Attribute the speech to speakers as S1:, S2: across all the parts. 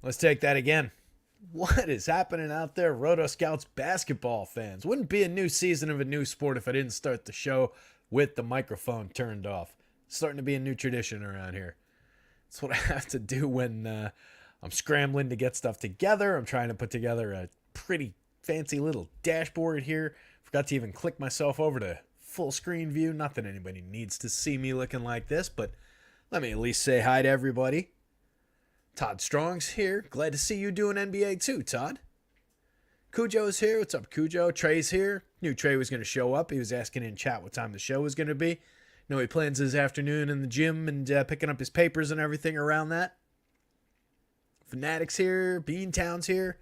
S1: Let's take that again. What is happening out there, rotoscouts basketball fans? Wouldn't be a new season of a new sport if I didn't start the show with the microphone turned off. It's starting to be a new tradition around here. It's what I have to do when I'm scrambling to get stuff together. I'm trying to put together a pretty fancy little dashboard here. Forgot to even click myself over to full screen view. Not that anybody needs to see me looking like this, but let me at least say hi to everybody. Todd Strong's here. Glad to see you doing NBA too, Todd. Cujo's here. What's up, Cujo? Trey's here. Knew Trey was going to show up. He was asking in chat what time the show was going to be. No, he plans his afternoon in the gym and picking up his papers and everything around that. Fanatics here. Beantown's here.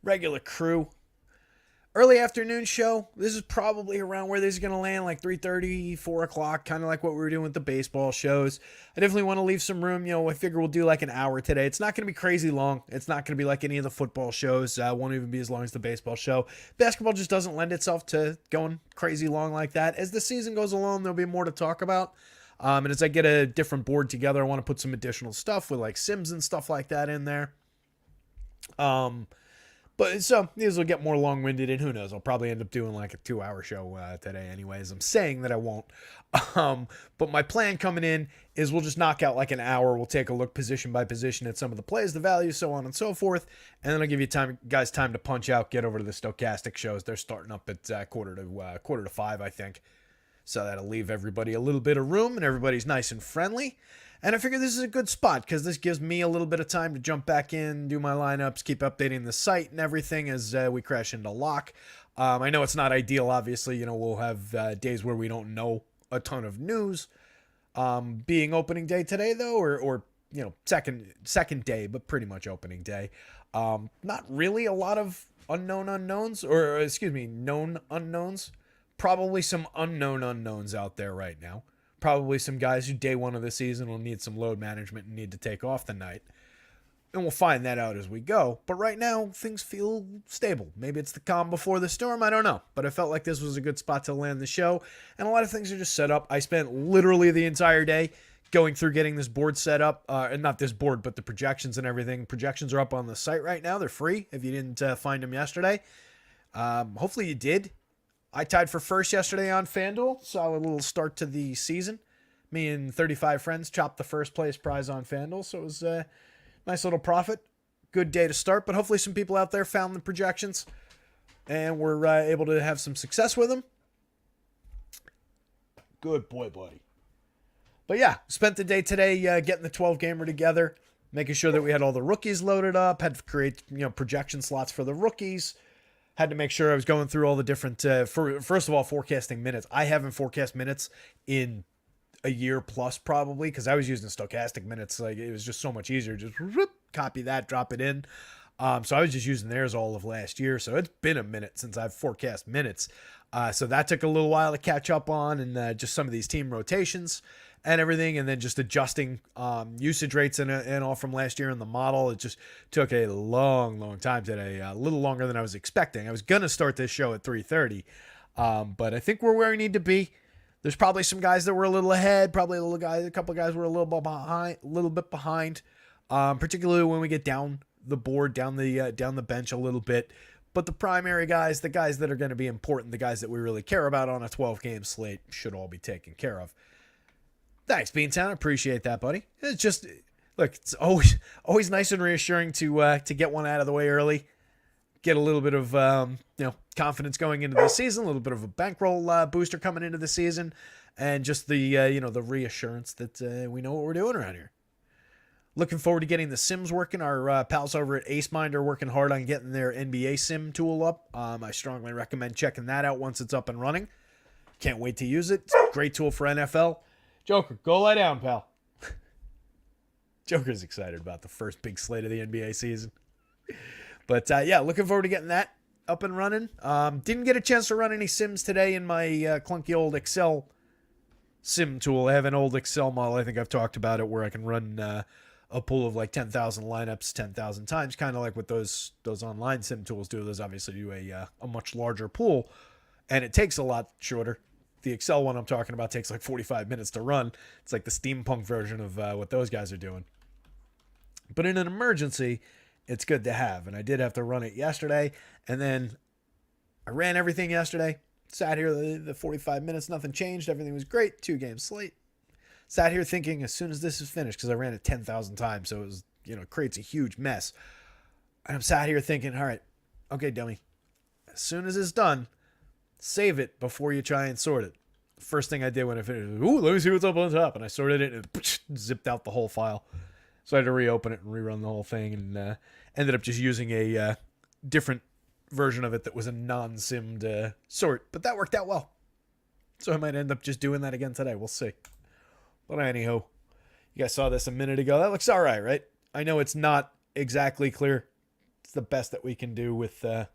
S1: Regular crew. Early afternoon show. This is probably around where this is going to land, like 3:30, 4 o'clock, kind of like what we were doing with the baseball shows. I definitely want to leave some room. I figure we'll do like an hour today. It's not going to be crazy long. It's not going to be like any of the football shows. Won't even be as long as the baseball show. Basketball just doesn't lend itself to going crazy long like that. As the season goes along, there'll be more to talk about. And as I get a different board together, I want to put some additional stuff with like Sims and stuff like that in there. But so these will get more long-winded, and who knows? I'll probably end up doing like a 2-hour show today anyways. I'm saying that I won't. But my plan coming in is we'll just knock out like an hour. We'll take a look position by position at some of the plays, the values, so on and so forth. And then I'll give you guys time to punch out, get over to the stochastic shows. They're starting up at quarter to 5, I think. So that'll leave everybody a little bit of room, and everybody's nice and friendly. And I figure this is a good spot because this gives me a little bit of time to jump back in, do my lineups, keep updating the site and everything as we crash into lock. I know it's not ideal, obviously. We'll have days where we don't know a ton of news. Being opening day today, though, or second day, but pretty much opening day. Not really a lot of known unknowns. Probably some unknown unknowns out there right now. Probably some guys who day one of the season will need some load management and need to take off the night. And we'll find that out as we go. But right now, things feel stable. Maybe it's the calm before the storm. I don't know. But I felt like this was a good spot to land the show. And a lot of things are just set up. I spent literally the entire day going through getting this board set up. And not this board, but the projections and everything. Projections are up on the site right now. They're free if you didn't find them yesterday. Hopefully you did. I tied for first yesterday on FanDuel. Solid little start to the season. Me and 35 friends chopped the first place prize on FanDuel. So it was a nice little profit. Good day to start. But hopefully some people out there found the projections and were able to have some success with them. Good boy, buddy. But yeah, spent the day today getting the 12-gamer together. Making sure that we had all the rookies loaded up. Had to create projection slots for the rookies. Had to make sure I was going through all the different, first of all, forecasting minutes. I haven't forecast minutes in a year plus probably because I was using stochastic minutes. Like it was just so much easier. Just whoop, copy that, drop it in. So I was just using theirs all of last year. So it's been a minute since I've forecast minutes. So that took a little while to catch up on and just some of these team rotations and everything. And then just adjusting usage rates and all from last year in the model. It just took a long time today. A little longer than I was expecting. I was going to start this show at 3:30. But I think we're where we need to be. There's probably some guys that were a little ahead. Probably a couple of guys were a little bit behind. Particularly when we get down the board, down the bench a little bit. But the primary guys, the guys that are going to be important, the guys that we really care about on a 12-game slate should all be taken care of. Thanks, Beantown. Appreciate that, buddy. It's just, look, it's always nice and reassuring to get one out of the way early. Get a little bit of confidence going into the season, a little bit of a bankroll booster coming into the season, and just the the reassurance that we know what we're doing around here. Looking forward to getting the Sims working. Our pals over at AceMind are working hard on getting their NBA Sim tool up. I strongly recommend checking that out once it's up and running. Can't wait to use it. It's a great tool for NFL. Joker, go lie down, pal. Joker's excited about the first big slate of the NBA season. But yeah, looking forward to getting that up and running. Didn't get a chance to run any Sims today in my clunky old Excel Sim tool. I have an old Excel model. I think I've talked about it where I can run a pool of like 10,000 lineups 10,000 times, kind of like what those online Sim tools do. Those obviously do a much larger pool, and it takes a lot shorter. The Excel one I'm talking about takes like 45 minutes to run. It's like the steampunk version of what those guys are doing. But in an emergency, it's good to have. And I did have to run it yesterday. And then I ran everything yesterday. Sat here the 45 minutes, nothing changed. Everything was great. 2-game slate. Sat here thinking as soon as this is finished, because I ran it 10,000 times, so it was, creates a huge mess. And I'm sat here thinking, all right, okay, dummy. As soon as it's done, save it before you try and sort it. First thing I did when I finished, let me see what's up on top. And I sorted it and it zipped out the whole file. So I had to reopen it and rerun the whole thing, and ended up just using a different version of it that was a non-simmed sort. But that worked out well. So I might end up just doing that again today. We'll see. But anyhow, you guys saw this a minute ago. That looks all right? I know it's not exactly clear. It's the best that we can do with the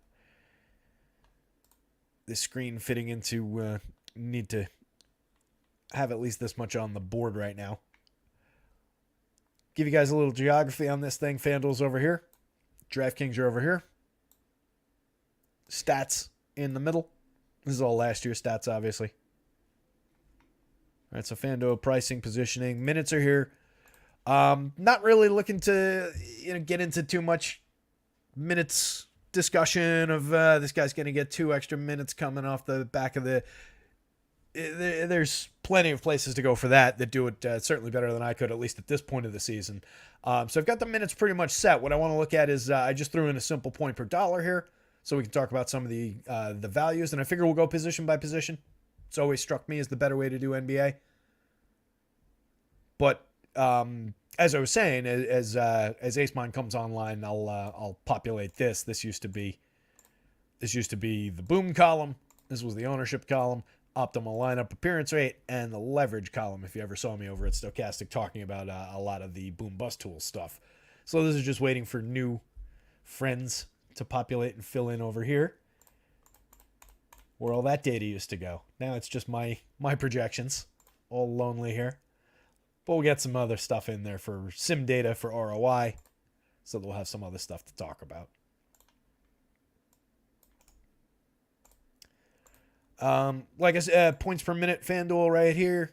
S1: screen fitting into need to have at least this much on the board right now. Give you guys a little geography on this thing. FanDuel's over here. DraftKings are over here. Stats in the middle. This is all last year's stats, obviously. All right, so FanDuel pricing, positioning. Minutes are here. Not really looking to get into too much minutes discussion of this guy's going to get 2 extra minutes coming off the back of the... There's plenty of places to go for that do it certainly better than I could, at least at this point of the season. So I've got the minutes pretty much set. What I want to look at is I just threw in a simple point per dollar here, so we can talk about some of the values, and I figure we'll go position by position. It's always struck me as the better way to do NBA. But as I was saying, as AceMine comes online, I'll populate this. This used to be the boom column. This was the ownership column, optimal lineup appearance rate, and the leverage column. If you ever saw me over at Stochastic talking about a lot of the boom bust tool stuff. So this is just waiting for new friends to populate and fill in over here, where all that data used to go. Now it's just my projections, all lonely here. But we'll get some other stuff in there for sim data for ROI, so that we'll have some other stuff to talk about. Like I said, points per minute FanDuel right here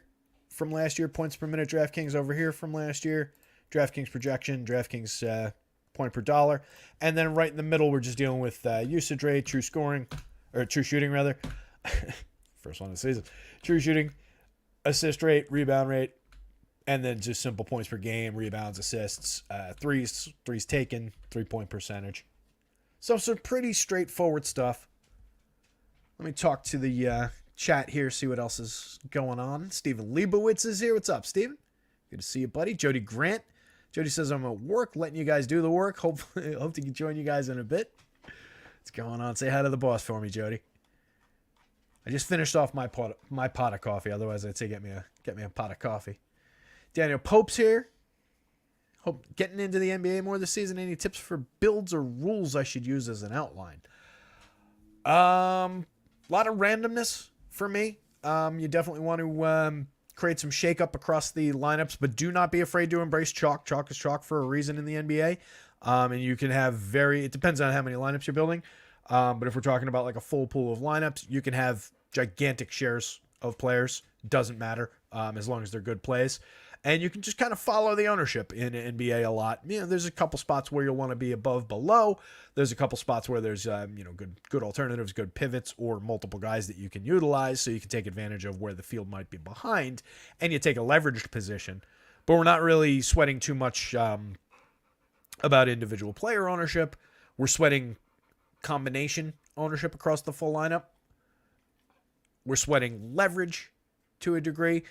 S1: from last year. Points per minute DraftKings over here from last year. DraftKings projection, DraftKings point per dollar. And then right in the middle, we're just dealing with usage rate, true scoring, or true shooting rather. First one of the season. True shooting, assist rate, rebound rate, and then just simple points per game, rebounds, assists, threes taken, 3-point percentage. So some pretty straightforward stuff. Let me talk to the chat here, see what else is going on. Steven Leibowitz is here. What's up, Steven? Good to see you, buddy. Jody Grant. Jody says, I'm at work, letting you guys do the work. Hope to join you guys in a bit. What's going on? Say hi to the boss for me, Jody. I just finished off my pot of coffee. Otherwise, I'd say get me a pot of coffee. Daniel Pope's here. Hope getting into the NBA more this season. Any tips for builds or rules I should use as an outline? A lot of randomness for me. You definitely want to create some shakeup across the lineups, but do not be afraid to embrace chalk. Chalk is chalk for a reason in the NBA. And you can have it depends on how many lineups you're building. But if we're talking about like a full pool of lineups, you can have gigantic shares of players. Doesn't matter as long as they're good plays. And you can just kind of follow the ownership in NBA a lot. There's a couple spots where you'll want to be above, below. There's a couple spots where there's good alternatives, good pivots, or multiple guys that you can utilize, so you can take advantage of where the field might be behind, and you take a leveraged position. But we're not really sweating too much about individual player ownership. We're sweating combination ownership across the full lineup. We're sweating leverage to a degree.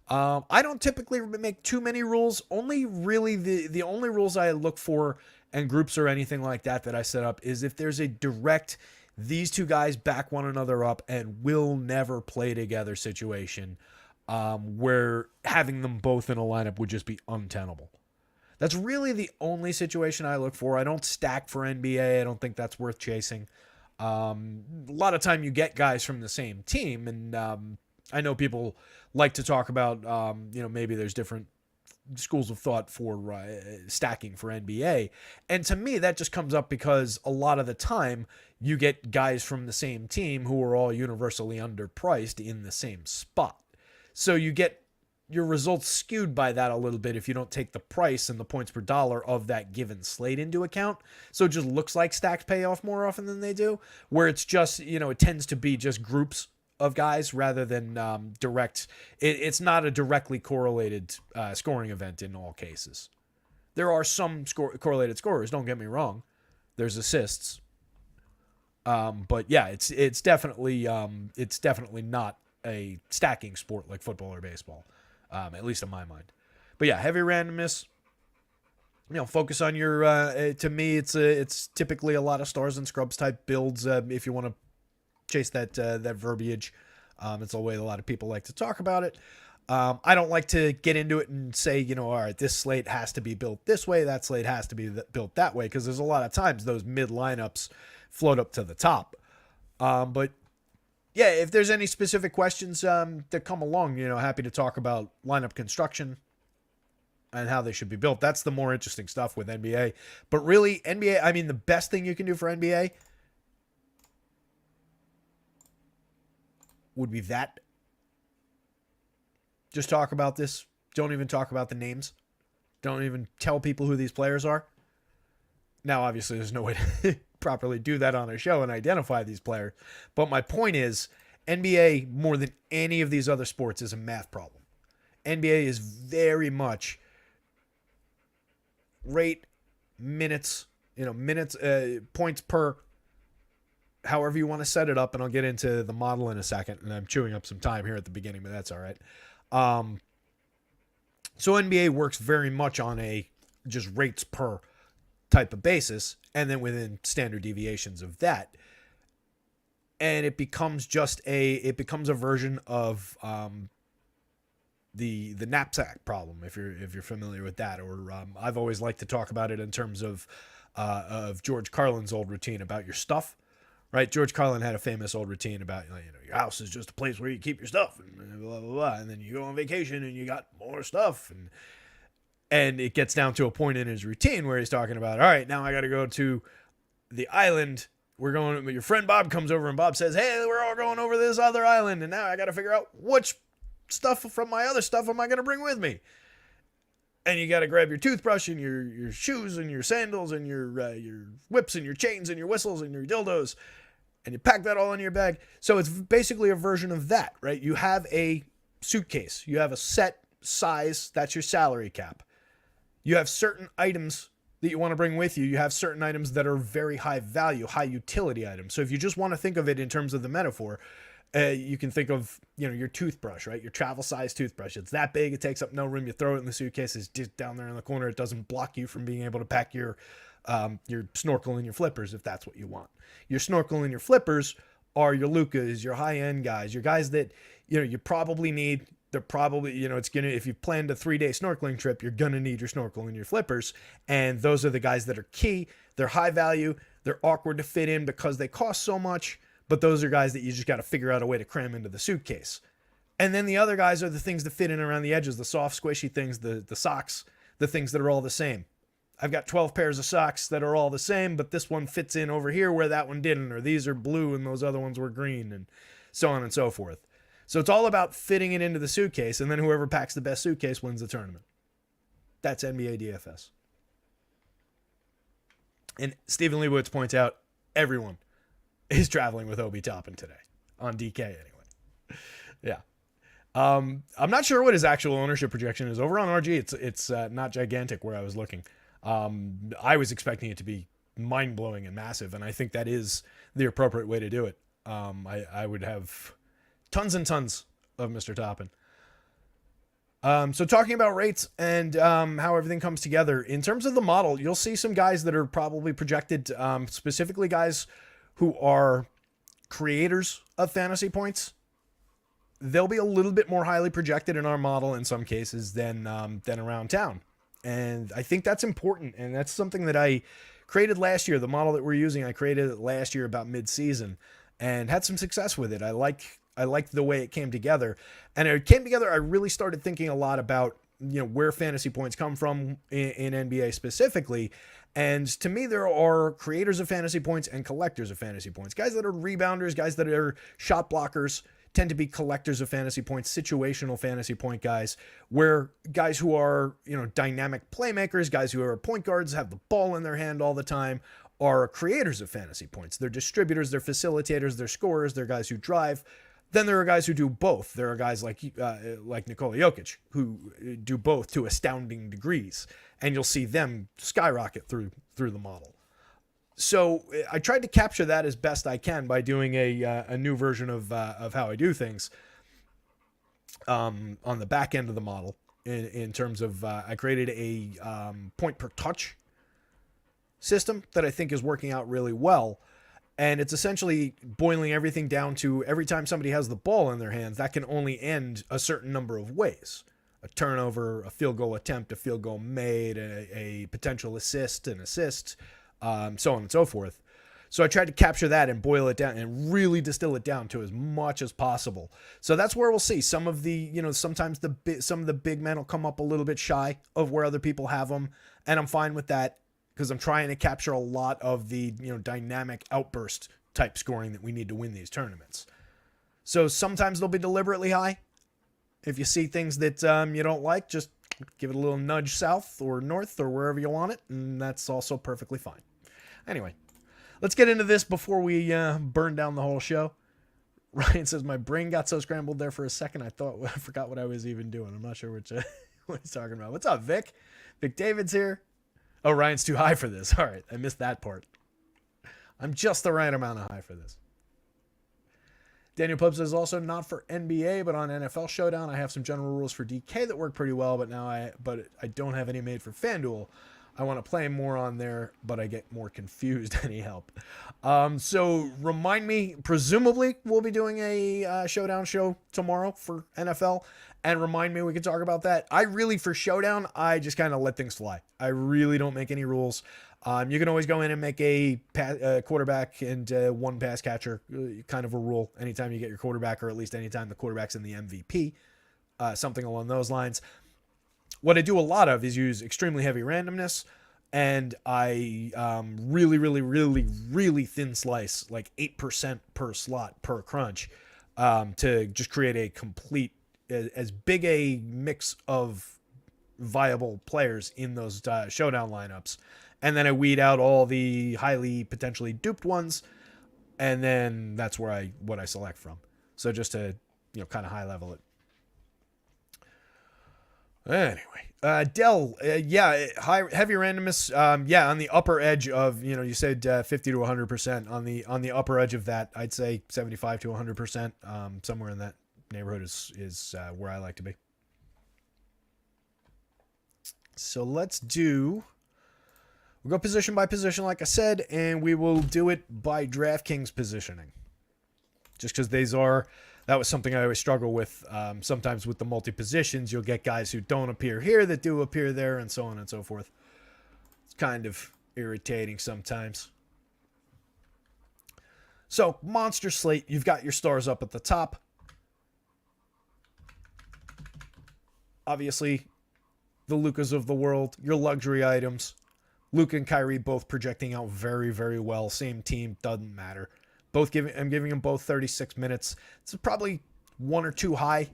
S1: I don't typically make too many rules. Only really the only rules I look for and groups or anything like that I set up is if there's a direct, these two guys back one another up and will never play together situation, where having them both in a lineup would just be untenable. That's really the only situation I look for. I don't stack for NBA. I don't think that's worth chasing. A lot of time you get guys from the same team, and I know people like to talk about, maybe there's different schools of thought for stacking for NBA. And to me, that just comes up because a lot of the time you get guys from the same team who are all universally underpriced in the same spot. So you get your results skewed by that a little bit if you don't take the price and the points per dollar of that given slate into account. So it just looks like stacked payoff more often than they do, where it's just, it tends to be just groups of guys rather than direct. It's not a directly correlated scoring event in all cases. There are some correlated scorers, don't get me wrong. There's assists. But yeah, it's definitely not a stacking sport like football or baseball, at least in my mind. But yeah, heavy randomness. Focus on your. To me, it's typically a lot of stars and scrubs type builds. If you want to chase that verbiage, it's a way a lot of people like to talk about it. I don't like to get into it and say, all right, this slate has to be built this way, that slate has to be built that way, because there's a lot of times those mid lineups float up to the top. But yeah, if there's any specific questions that come along, happy to talk about lineup construction and how they should be built. That's the more interesting stuff with NBA. But really, NBA, I mean, the best thing you can do for NBA would be that. Just talk about this. Don't even talk about the names. Don't even tell people who these players are. Now, obviously, there's no way to properly do that on a show and identify these players. But my point is, NBA, more than any of these other sports, is a math problem. NBA is very much rate, minutes, points per, however you want to set it up. And I'll get into the model in a second. And I'm chewing up some time here at the beginning, but that's all right. So NBA works very much on a just rates per type of basis, and then within standard deviations of that, and it becomes a version of the knapsack problem, if you're familiar with that, or I've always liked to talk about it in terms of George Carlin's old routine about your stuff. Right, George Carlin had a famous old routine about, your house is just a place where you keep your stuff, and blah, blah, blah, and then you go on vacation and you got more stuff, and it gets down to a point in his routine where he's talking about, all right, now I got to go to the island. Your friend Bob comes over, and Bob says, hey, we're all going over this other island, and now I got to figure out which stuff from my other stuff am I going to bring with me. And you got to grab your toothbrush and your shoes and your sandals and your whips and your chains and your whistles and your dildos, and you pack that all in your bag. So it's basically a version of that, right? You have a suitcase. You have a set size. That's your salary cap. You have certain items that you want to bring with you. You have certain items that are very high value, high utility items. So if you just want to think of it in terms of the metaphor, you can think of, your toothbrush, right? Your travel size toothbrush. It's that big. It takes up no room. You throw it in the suitcase. It's just down there in the corner. It doesn't block you from being able to pack your snorkel and your flippers, if that's what you want. Your snorkel and your flippers are your Lucas, your high-end guys, your guys that, you probably need. They're probably, if you've planned a 3-day snorkeling trip, you're going to need your snorkel and your flippers. And those are the guys that are key. They're high value. They're awkward to fit in because they cost so much. But those are guys that you just got to figure out a way to cram into the suitcase. And then the other guys are the things that fit in around the edges, the soft, squishy things, the socks, the things that are all the same. I've got 12 pairs of socks that are all the same, but this one fits in over here where that one didn't, or these are blue and those other ones were green, and so on and so forth. So it's all about fitting it into the suitcase, and then whoever packs the best suitcase wins the tournament. That's NBA DFS. And Stephen Leibowitz points out, everyone is traveling with Obi Toppin today on DK anyway. Yeah. I'm not sure what his actual ownership projection is over on RG. It's not gigantic where I was looking. I was expecting it to be mind blowing and massive. And I think that is the appropriate way to do it. I would have tons and tons of Mr. Toppin. So talking about rates and how everything comes together in terms of the model, you'll see some guys that are probably projected, specifically guys who are creators of fantasy points. They'll be a little bit more highly projected in our model in some cases than around town. And I think that's important. And that's something that I created last year. The model that we're using, I created it last year about mid-season and had some success with it. I liked the way it came together. And it came together, I really started thinking a lot about, where fantasy points come from in NBA specifically. And to me, there are creators of fantasy points and collectors of fantasy points. Guys that are rebounders, guys that are shot blockers. tend to be collectors of fantasy points, situational fantasy point guys, where guys who are, dynamic playmakers, guys who are point guards, have the ball in their hand all the time, are creators of fantasy points. They're distributors, they're facilitators, they're scorers, they're guys who drive. Then there are guys who do both. There are guys like Nikola Jokic who do both to astounding degrees, and you'll see them skyrocket through the model. So I tried to capture that as best I can by doing a new version of how I do things on the back end of the model. In terms of, I created a point per touch system that I think is working out really well. And it's essentially boiling everything down to every time somebody has the ball in their hands, that can only end a certain number of ways. A turnover, a field goal attempt, a field goal made, a potential assist, an assist, so on and so forth. So I tried to capture that and boil it down and really distill it down to as much as possible. So that's where we'll see some of the, sometimes some of the big men will come up a little bit shy of where other people have them. And I'm fine with that because I'm trying to capture a lot of the, dynamic outburst type scoring that we need to win these tournaments. So sometimes they'll be deliberately high. If you see things that you don't like, just give it a little nudge south or north or wherever you want it, and that's also perfectly fine. Anyway, let's get into this before we burn down the whole show. Ryan says, my brain got so scrambled there for a second, I forgot what I was even doing. I'm not sure what he's talking about. What's up, Vic? Vic David's here. Oh, Ryan's too high for this. All right, I missed that part. I'm just the right amount of high for this. Daniel Pub says, also not for NBA, but on NFL Showdown, I have some general rules for DK that work pretty well, but I don't have any made for FanDuel. I want to play more on there, but I get more confused. Any help? So remind me, presumably we'll be doing a Showdown show tomorrow for NFL, and remind me we can talk about that. For Showdown, I just kind of let things fly. I really don't make any rules. You can always go in and make a quarterback and one pass catcher kind of a rule anytime you get your quarterback, or at least anytime the quarterback's in the MVP, something along those lines. What I do a lot of is use extremely heavy randomness, and I really thin slice, like 8% per slot per crunch, to just create a complete, as big a mix of viable players in those showdown lineups. And then I weed out all the highly potentially duped ones, and then that's what I select from. So just to kind of high level it. Anyway, Dell, heavy randomness, on the upper edge of, you said 50 to 100%. On the upper edge of that, I'd say 75 to 100%. Somewhere in that neighborhood is where I like to be. So we'll go position by position, like I said, and we will do it by DraftKings positioning. Just because that was something I always struggle with. Sometimes with the multi-positions, you'll get guys who don't appear here that do appear there, and so on and so forth. It's kind of irritating sometimes. So, Monster Slate, you've got your stars up at the top. Obviously, the Lukas of the world, your luxury items. Luka and Kyrie both projecting out very, very well. Same team, doesn't matter. I'm giving them both 36 minutes. It's probably one or two high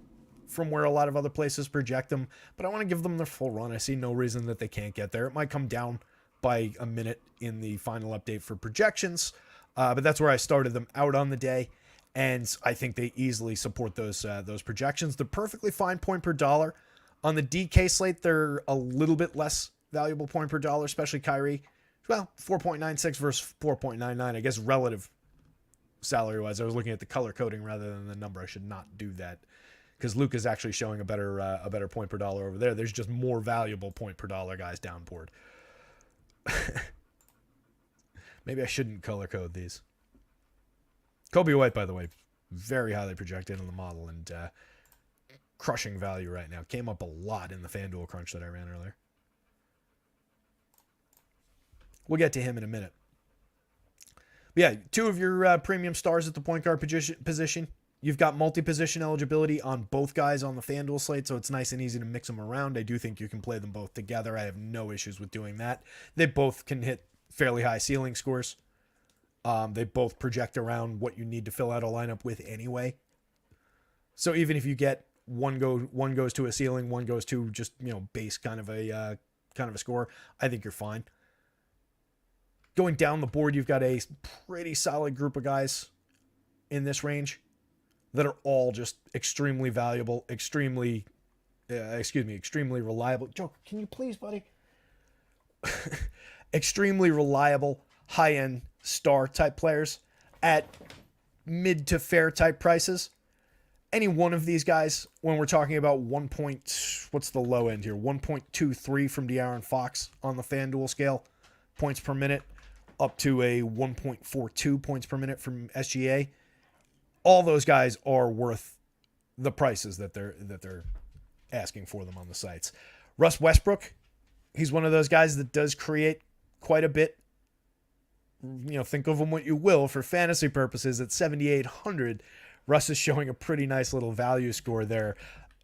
S1: from where a lot of other places project them, but I want to give them their full run. I see no reason that they can't get there. It might come down by a minute in the final update for projections, but that's where I started them out on the day, and I think they easily support those projections. They're perfectly fine point per dollar. On the DK slate, they're a little bit less valuable point per dollar, especially Kyrie. Well, 4.96 versus 4.99, I guess relative salary-wise. I was looking at the color coding rather than the number. I should not do that because Luke is actually showing a better point per dollar over there. There's just more valuable point per dollar guys down board. Maybe I shouldn't color code these. Kobe White, by the way, very highly projected in the model and crushing value right now. Came up a lot in the FanDuel crunch that I ran earlier. We'll get to him in a minute. But yeah, two of your premium stars at the point guard position. You've got multi-position eligibility on both guys on the FanDuel slate, so it's nice and easy to mix them around. I do think you can play them both together. I have no issues with doing that. They both can hit fairly high ceiling scores. They both project around what you need to fill out a lineup with anyway. So even if you get one goes to a ceiling, one goes to just, base kind of a score, I think you're fine. Going down the board, you've got a pretty solid group of guys in this range that are all just extremely valuable, extremely reliable. Joe, can you please, buddy? Extremely reliable, high-end star type players at mid to fair type prices. Any one of these guys, when we're talking about what's the low end here? 1.23 from De'Aaron Fox on the FanDuel scale, points per minute, up to a 1.42 points per minute from SGA. All those guys are worth the prices that they're asking for them on the sites. Russ Westbrook, he's one of those guys that does create quite a bit. Think of him what you will for fantasy purposes. At 7,800, Russ is showing a pretty nice little value score there.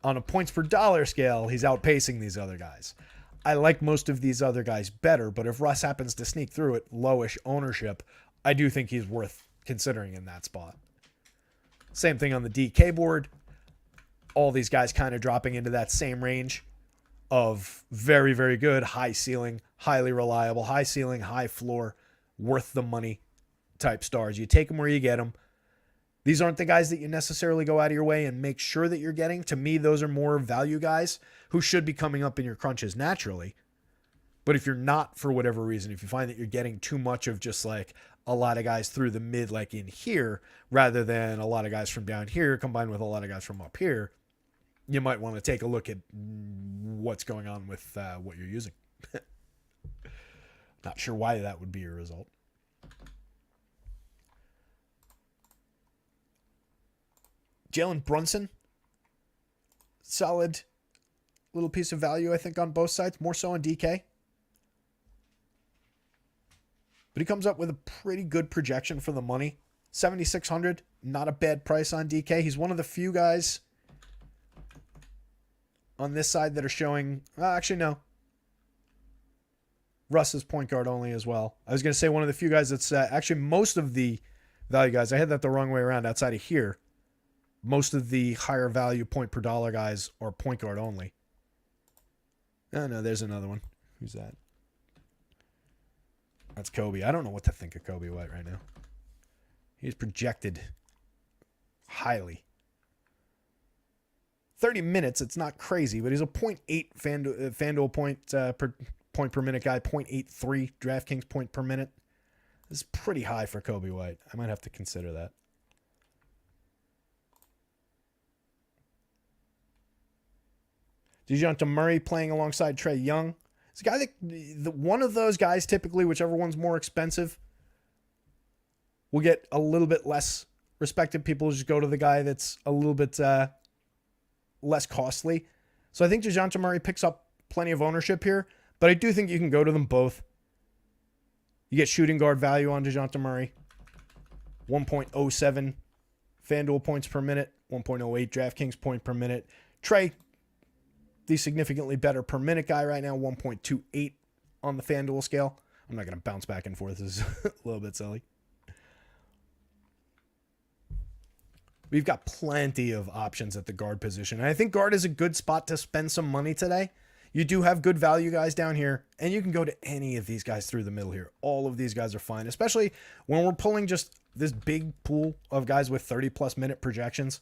S1: On a points per dollar scale, he's outpacing these other guys. I like most of these other guys better, but if Russ happens to sneak through at lowish ownership, I do think he's worth considering in that spot. Same thing on the DK board. All these guys kind of dropping into that same range of very, very good, high ceiling, highly reliable, high ceiling, high floor, worth the money type stars. You take them where you get them. These aren't the guys that you necessarily go out of your way and make sure that you're getting. To me, those are more value guys who should be coming up in your crunches naturally. But if you're not, for whatever reason, if you find that you're getting too much of just like a lot of guys through the mid, like in here, rather than a lot of guys from down here combined with a lot of guys from up here, you might want to take a look at what's going on with what you're using. Not sure why that would be your result. Jalen Brunson, solid little piece of value, I think, on both sides, more so on DK. But he comes up with a pretty good projection for the money. 7,600, not a bad price on DK. He's one of the few guys on this side that are showing, actually, no. Russ is point guard only as well. I was going to say one of the few guys that's actually most of the value guys. I had that the wrong way around outside of here. Most of the higher value point per dollar guys are point guard only. Oh, no, there's another one. Who's that? That's Kobe. I don't know what to think of Kobe White right now. He's projected highly. 30 minutes, it's not crazy, but he's a 0.8 FanDuel point per minute guy, 0.83 DraftKings point per minute. This is pretty high for Kobe White. I might have to consider that. DeJounte Murray playing alongside Trae Young. It's a guy that one of those guys, typically, whichever one's more expensive, will get a little bit less respected. People just go to the guy that's a little bit less costly. So I think DeJounte Murray picks up plenty of ownership here, but I do think you can go to them both. You get shooting guard value on DeJounte Murray. 1.07 FanDuel points per minute, 1.08 DraftKings point per minute. Trae, the significantly better per minute guy right now, 1.28 on the FanDuel scale. I'm not going to bounce back and forth. This is a little bit silly. We've got plenty of options at the guard position. And I think guard is a good spot to spend some money today. You do have good value guys down here, and you can go to any of these guys through the middle here. All of these guys are fine, especially when we're pulling just this big pool of guys with 30-plus minute projections.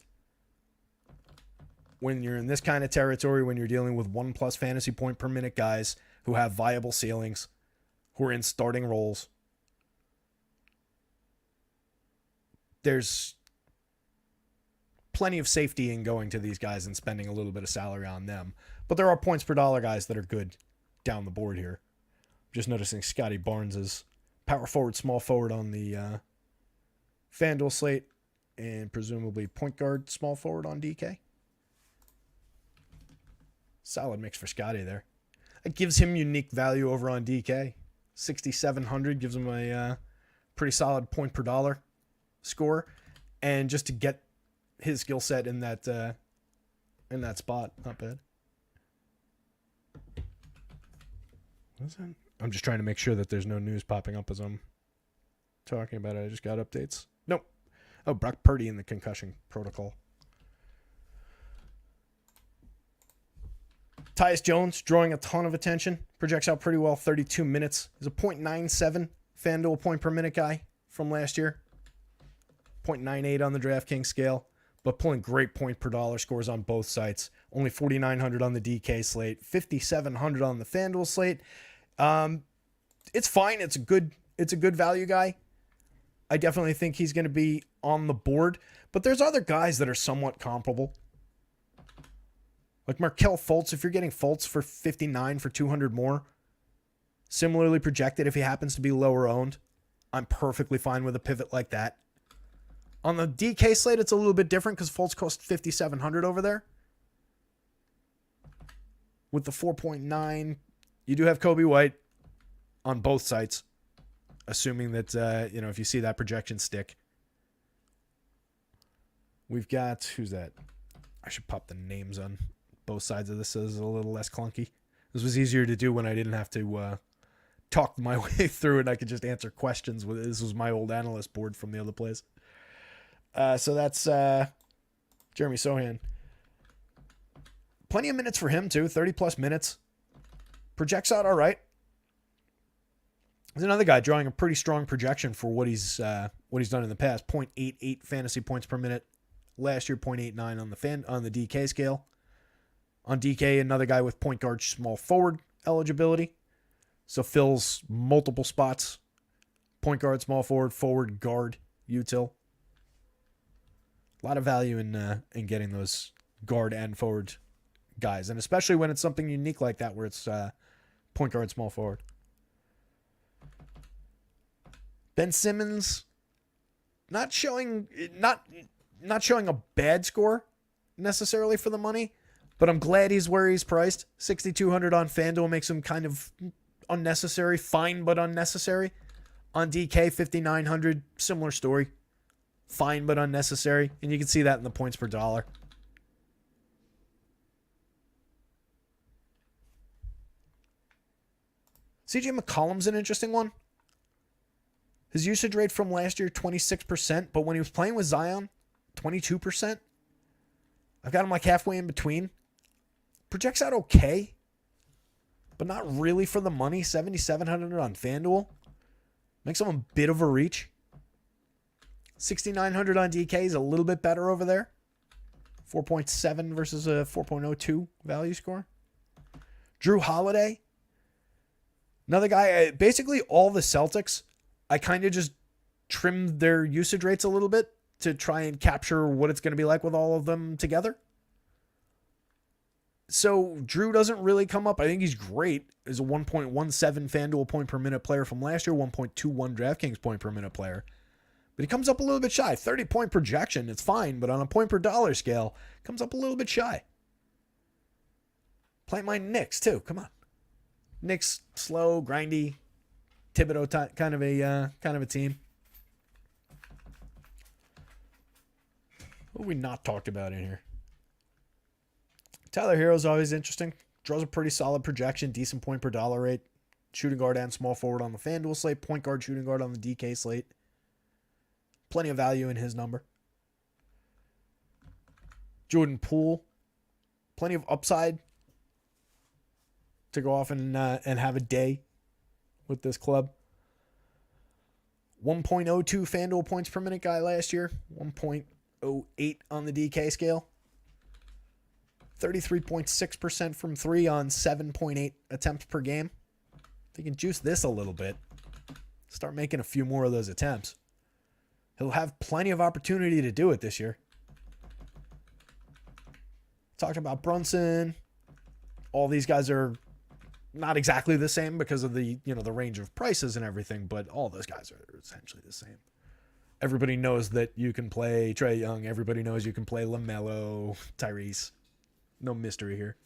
S1: When you're in this kind of territory, when you're dealing with 1+ fantasy point per minute guys who have viable ceilings, who are in starting roles, there's plenty of safety in going to these guys and spending a little bit of salary on them. But there are points per dollar guys that are good down the board here. Just noticing Scotty Barnes is power forward, small forward on the FanDuel slate, and presumably point guard, small forward on DK. Solid mix for Scotty there. It gives him unique value over on DK. 6,700 gives him a pretty solid point per dollar score. And just to get his skill set in that spot, not bad. What is that? I'm just trying to make sure that there's no news popping up as I'm talking about it. I just got updates. Nope. Oh, Brock Purdy in the concussion protocol. Tyus Jones drawing a ton of attention. Projects out pretty well, 32 minutes. He's a .97 FanDuel point per minute guy from last year. 0.98 on the DraftKings scale, but pulling great point per dollar scores on both sites. Only 4,900 on the DK slate, 5,700 on the FanDuel slate. It's fine. It's a good value guy. I definitely think he's going to be on the board, but there's other guys that are somewhat comparable. Like Markelle Fultz, if you're getting Fultz for 59 for 200 more, similarly projected if he happens to be lower owned, I'm perfectly fine with a pivot like that. On the DK slate, it's a little bit different because Fultz costs 5,700 over there. With the 4.9, you do have Kobe White on both sites, assuming that, if you see that projection stick. We've got, who's that? I should pop the names on both sides of this so it's a little less clunky. This was easier to do when I didn't have to talk my way through it. I could just answer questions. This was my old analyst board from the other place. So that's Jeremy Sohan. Plenty of minutes for him, too. 30-plus minutes. Projects out all right. There's another guy drawing a pretty strong projection for what he's done in the past. 0.88 fantasy points per minute. Last year, 0.89 on the DK scale. On DK, another guy with point guard small forward eligibility. So fills multiple spots. Point guard, small forward, guard, util. A lot of value in getting those guard and forward guys. And especially when it's something unique like that where it's point guard, small forward. Ben Simmons, not showing a bad score necessarily for the money, but I'm glad he's where he's priced. 6,200 on FanDuel makes him kind of unnecessary, fine but unnecessary. On DK, 5,900, similar story. Fine but unnecessary, and you can see that in the points per dollar. CJ McCollum's an interesting one. His usage rate from last year, 26%, but when he was playing with Zion, 22%. I've got him like halfway in between. Projects out okay, but not really for the money. 7,700 on FanDuel. Makes him a bit of a reach. 6,900 on DK is a little bit better over there. 4.7 versus a 4.02 value score. Drew Holiday. Another guy, basically all the Celtics, I kind of just trimmed their usage rates a little bit to try and capture what it's going to be like with all of them together. So Drew doesn't really come up. I think he's great. He's a 1.17 FanDuel point per minute player from last year, 1.21 DraftKings point per minute player. But he comes up a little bit shy. 30-point projection, it's fine, but on a point per dollar scale, comes up a little bit shy. Play my Knicks, too. Come on. Knicks, slow, grindy, Thibodeau kind of a team. What have we not talked about in here? Tyler Hero's always interesting. Draws a pretty solid projection, decent point per dollar rate. Shooting guard and small forward on the FanDuel slate. Point guard, shooting guard on the DK slate. Plenty of value in his number. Jordan Poole. Plenty of upside to go off and have a day with this club. 1.02 FanDuel points per minute guy last year. 1.08 on the DK scale. 33.6% from 3 on 7.8 attempts per game. If you can juice this a little bit, start making a few more of those attempts, he'll have plenty of opportunity to do it this year. Talked about Brunson. All these guys are not exactly the same because of the range of prices and everything, but all those guys are essentially the same. Everybody knows that you can play Trae Young. Everybody knows you can play LaMelo, Tyrese. No mystery here.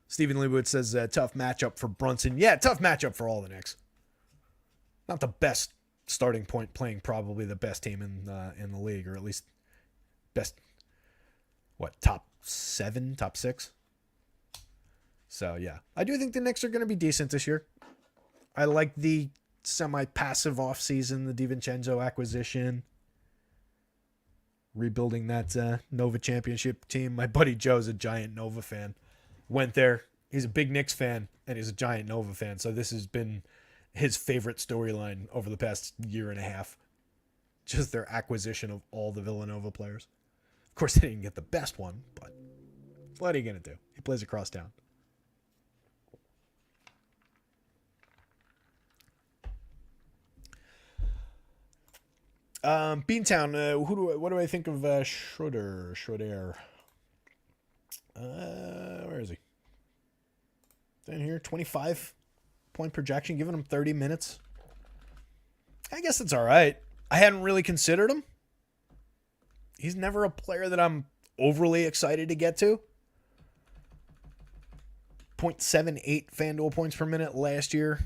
S1: Stephen Leibowitz says tough matchup for Brunson. Yeah, tough matchup for all the Knicks. Not the best starting point, playing probably the best team in the league, or at least best, top 7, top 6? So, yeah. I do think the Knicks are going to be decent this year. I like the semi-passive offseason, the DiVincenzo acquisition. rebuilding that Nova championship team. My buddy Joe's a giant Nova fan. Went there. He's a big Knicks fan, and he's a giant Nova fan. So this has been his favorite storyline over the past year and a half. Just their acquisition of all the Villanova players. Of course, they didn't get the best one, but what are you going to do? He plays across town. Beantown, what do I think of Schroeder? Where is he? In here, 25-point projection, giving him 30 minutes. I guess it's all right. I hadn't really considered him. He's never a player that I'm overly excited to get to. 0.78 FanDuel points per minute last year.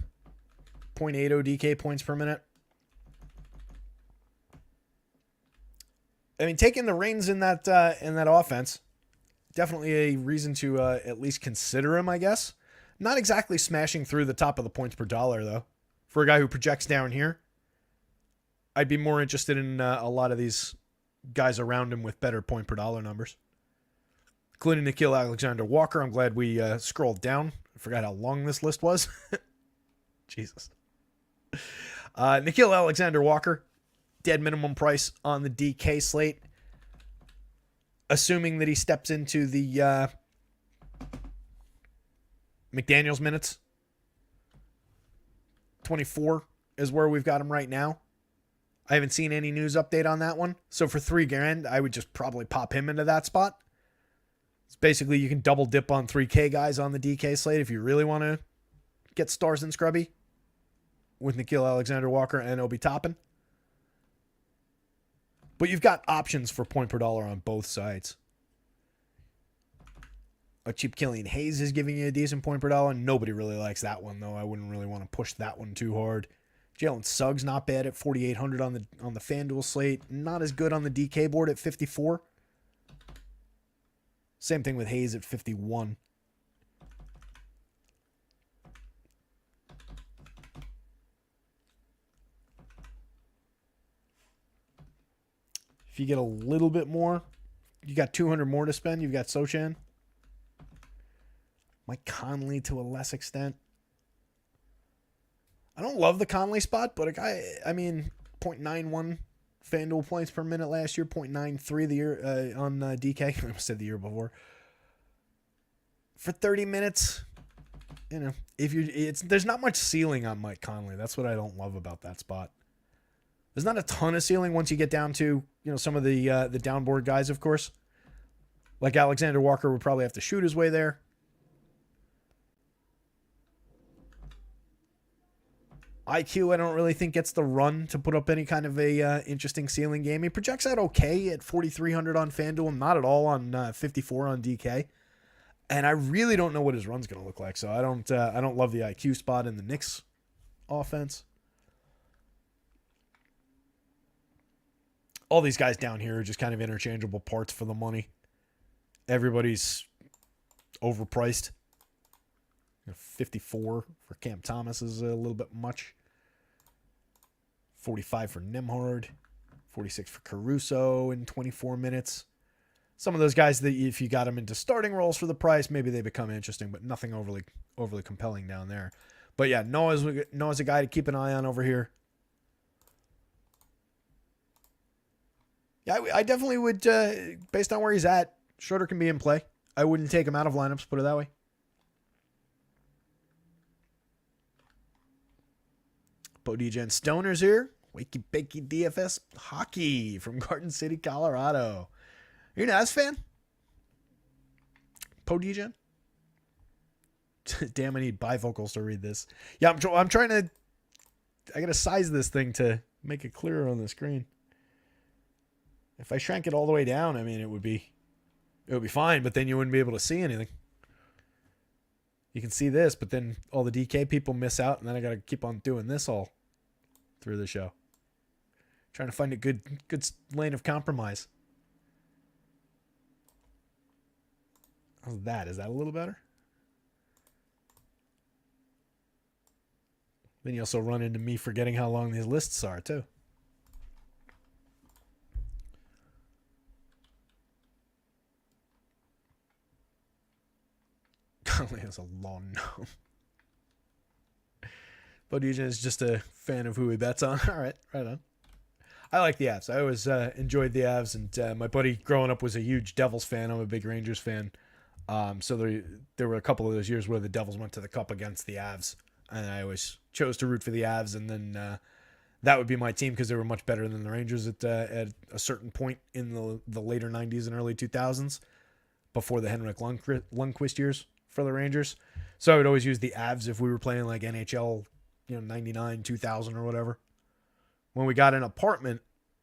S1: 0.80 DK points per minute. I mean, taking the reins in that offense, definitely a reason to at least consider him, I guess. Not exactly smashing through the top of the points per dollar, though. For a guy who projects down here, I'd be more interested in a lot of these guys around him with better point per dollar numbers, including Nickeil Alexander-Walker. I'm glad we scrolled down. I forgot how long this list was. Jesus. Nickeil Alexander-Walker, dead minimum price on the DK slate. Assuming that he steps into the McDaniels minutes. 24 is where we've got him right now. I haven't seen any news update on that one. So for $3,000, I would just probably pop him into that spot. It's basically you can double dip on 3K guys on the DK slate if you really want to get stars and scrubby with Nickeil Alexander-Walker and Obi Toppin. But you've got options for point per dollar on both sides. A cheap Killian Hayes is giving you a decent point per dollar. Nobody really likes that one, though. I wouldn't really want to push that one too hard. Jalen Suggs not bad at 4,800 on the FanDuel slate. Not as good on the DK board at 54. Same thing with Hayes at 51. If you get a little bit more, you got 200 more to spend. You've got Sochan. Mike Conley to a less extent. I don't love the Conley spot, but a guy, I mean, 0.91 FanDuel points per minute last year, 0.93 the year on DK. I almost said the year before. For 30 minutes, you know, there's not much ceiling on Mike Conley. That's what I don't love about that spot. There's not a ton of ceiling once you get down to, you know, some of the downboard guys, of course. Like Alexander Walker would probably have to shoot his way there. IQ, I don't really think gets the run to put up any kind of a interesting ceiling game. He projects out okay at 4,300 on FanDuel, not at all on 54 on DK. And I really don't know what his run's going to look like, so I don't love the IQ spot in the Knicks offense. All these guys down here are just kind of interchangeable parts for the money. Everybody's overpriced. 54 for Cam Thomas is a little bit much. 45 for Nembhard. 46 for Caruso in 24 minutes. Some of those guys that if you got them into starting roles for the price, maybe they become interesting, but nothing overly compelling down there. But yeah, Noah's a guy to keep an eye on over here. Yeah, I definitely would, based on where he's at, Schroeder can be in play. I wouldn't take him out of lineups, put it that way. Bodijan Stoner's here. Wakey Bakey DFS Hockey from Garden City, Colorado. You're an Avs fan? Bodijan? Damn, I need bifocals to read this. Yeah, I'm trying to... I got to size this thing to make it clearer on the screen. If I shrank it all the way down, I mean, it would be fine, but then you wouldn't be able to see anything. You can see this, but then all the DK people miss out, and then I got to keep on doing this all through the show. Trying to find a good lane of compromise. How's that? Is that a little better? Then you also run into me forgetting how long these lists are, too. Conley has a long no. But Eugene is just a fan of who he bets on. All right, right on. I like the Avs. I always enjoyed the Avs, and my buddy growing up was a huge Devils fan. I'm a big Rangers fan. So there were a couple of those years where the Devils went to the Cup against the Avs, and I always chose to root for the Avs, and then that would be my team because they were much better than the Rangers at a certain point in the later 90s and early 2000s, before the Henrik Lundqvist years for the Rangers. So I would always use the Avs if we were playing like NHL, 99, 2000 or whatever. When we got an apartment,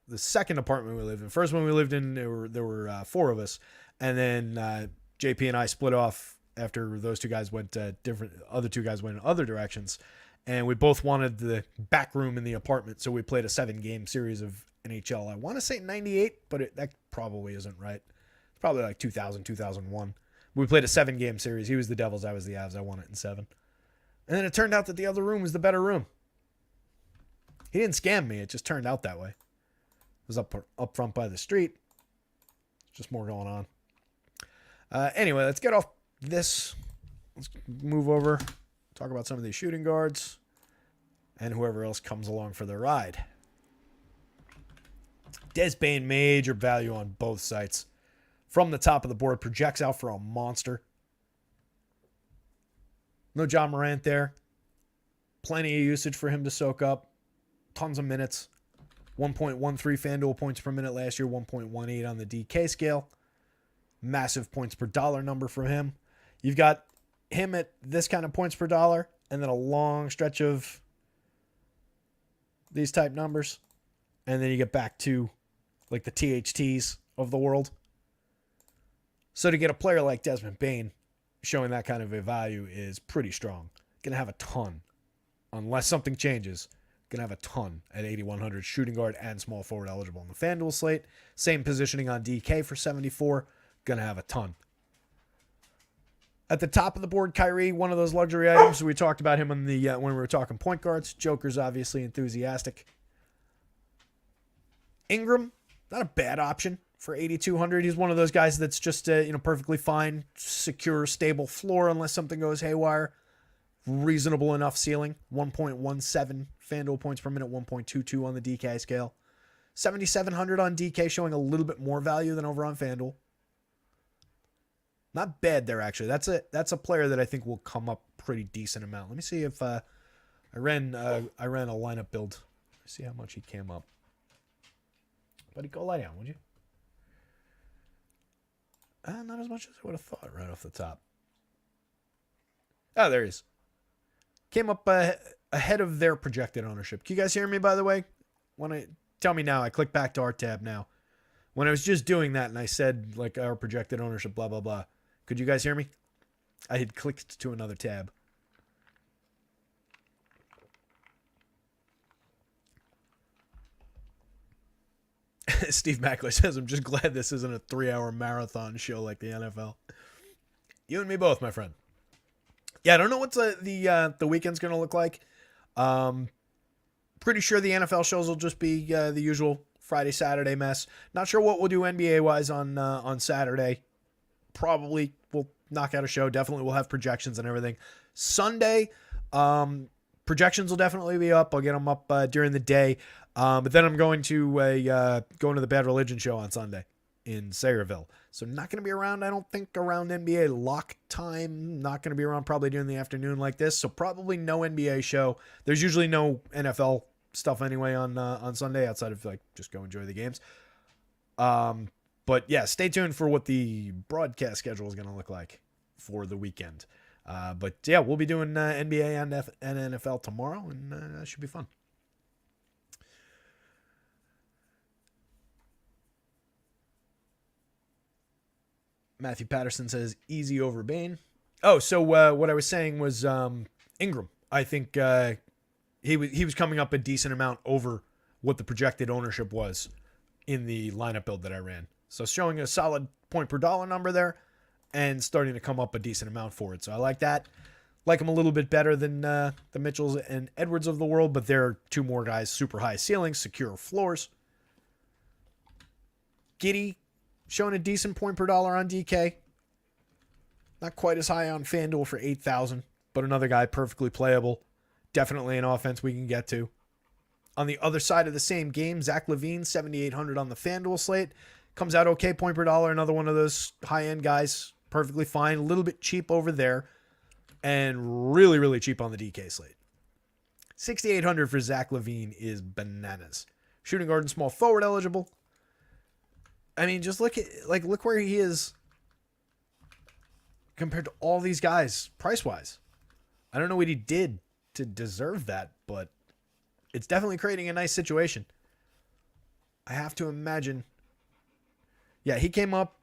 S1: the second apartment we lived in, first one we lived in, there were four of us, and then JP and I split off after those two guys went other two guys went in other directions, and we both wanted the back room in the apartment, so we played a 7-game series of NHL. I want to say 98, but that probably isn't right. It's probably like 2000, 2001. We played a 7-game series. He was the Devils, I was the Avs. I won it in 7. And then it turned out that the other room was the better room. He didn't scam me. It just turned out that way. It was up front by the street. Just more going on. Anyway, let's get off this. Let's move over. Talk about some of these shooting guards. And whoever else comes along for the ride. Des Bane, major value on both sites. From the top of the board, projects out for a monster. No John Morant there. Plenty of usage for him to soak up. Tons of minutes. 1.13 FanDuel points per minute last year. 1.18 on the DK scale. Massive points per dollar number for him. You've got him at this kind of points per dollar, and then a long stretch of these type numbers. And then you get back to like the THTs of the world. So to get a player like Desmond Bane showing that kind of a value is pretty strong. Going to have a ton. Unless something changes, going to have a ton at 8,100 shooting guard and small forward eligible on the FanDuel slate. Same positioning on DK for 74. Going to have a ton. At the top of the board, Kyrie, one of those luxury items. We talked about him on the when we were talking point guards. Joker's obviously enthusiastic. Ingram, not a bad option for 8,200. He's one of those guys that's just perfectly fine, secure, stable floor unless something goes haywire. Reasonable enough ceiling. 1.17 FanDuel points per minute, 1.22 on the DK scale. 7,700 on DK, showing a little bit more value than over on FanDuel. Not bad there, actually. That's a player that I think will come up pretty decent amount. Let me see if I ran a lineup build. See how much he came up. Buddy, go lie down, would you? Not as much as I would have thought right off the top. Oh, there he is. Came up ahead of their projected ownership. Can you guys hear me, by the way? Tell me now. I click back to our tab now. When I was just doing that and I said, like, our projected ownership, blah, blah, blah. Could you guys hear me? I had clicked to another tab. Steve Mackley says, I'm just glad this isn't a 3-hour marathon show like the NFL. You and me both, my friend. Yeah, I don't know what the weekend's going to look like. Pretty sure the NFL shows will just be the usual Friday, Saturday mess. Not sure what we'll do NBA-wise on Saturday. Probably we'll knock out a show. Definitely we'll have projections and everything. Sunday, projections will definitely be up. I'll get them up during the day. But then I'm going to the Bad Religion show on Sunday in Sayreville. So not going to be around, I don't think, around NBA lock time. Not going to be around probably during the afternoon like this. So probably no NBA show. There's usually no NFL stuff anyway on Sunday outside of like just go enjoy the games. But yeah, stay tuned for what the broadcast schedule is going to look like for the weekend. But yeah, we'll be doing NBA and NFL tomorrow, and that should be fun. Matthew Patterson says easy over Bane. Oh, so what I was saying was Ingram. I think he was coming up a decent amount over what the projected ownership was in the lineup build that I ran. So showing a solid point per dollar number there and starting to come up a decent amount for it. So I like that. Like him a little bit better than the Mitchells and Edwards of the world, but they're two more guys, super high ceilings, secure floors. Giddey showing a decent point per dollar on DK. Not quite as high on FanDuel for 8,000, but another guy perfectly playable. Definitely an offense we can get to. On the other side of the same game, Zach LaVine, 7,800 on the FanDuel slate. Comes out okay, point per dollar. Another one of those high-end guys. Perfectly fine. A little bit cheap over there. And really, really cheap on the DK slate. 6,800 for Zach LaVine is bananas. Shooting guard and small forward eligible. I mean, just look where he is compared to all these guys price-wise. I don't know what he did to deserve that, but it's definitely creating a nice situation. I have to imagine. Yeah, he came up.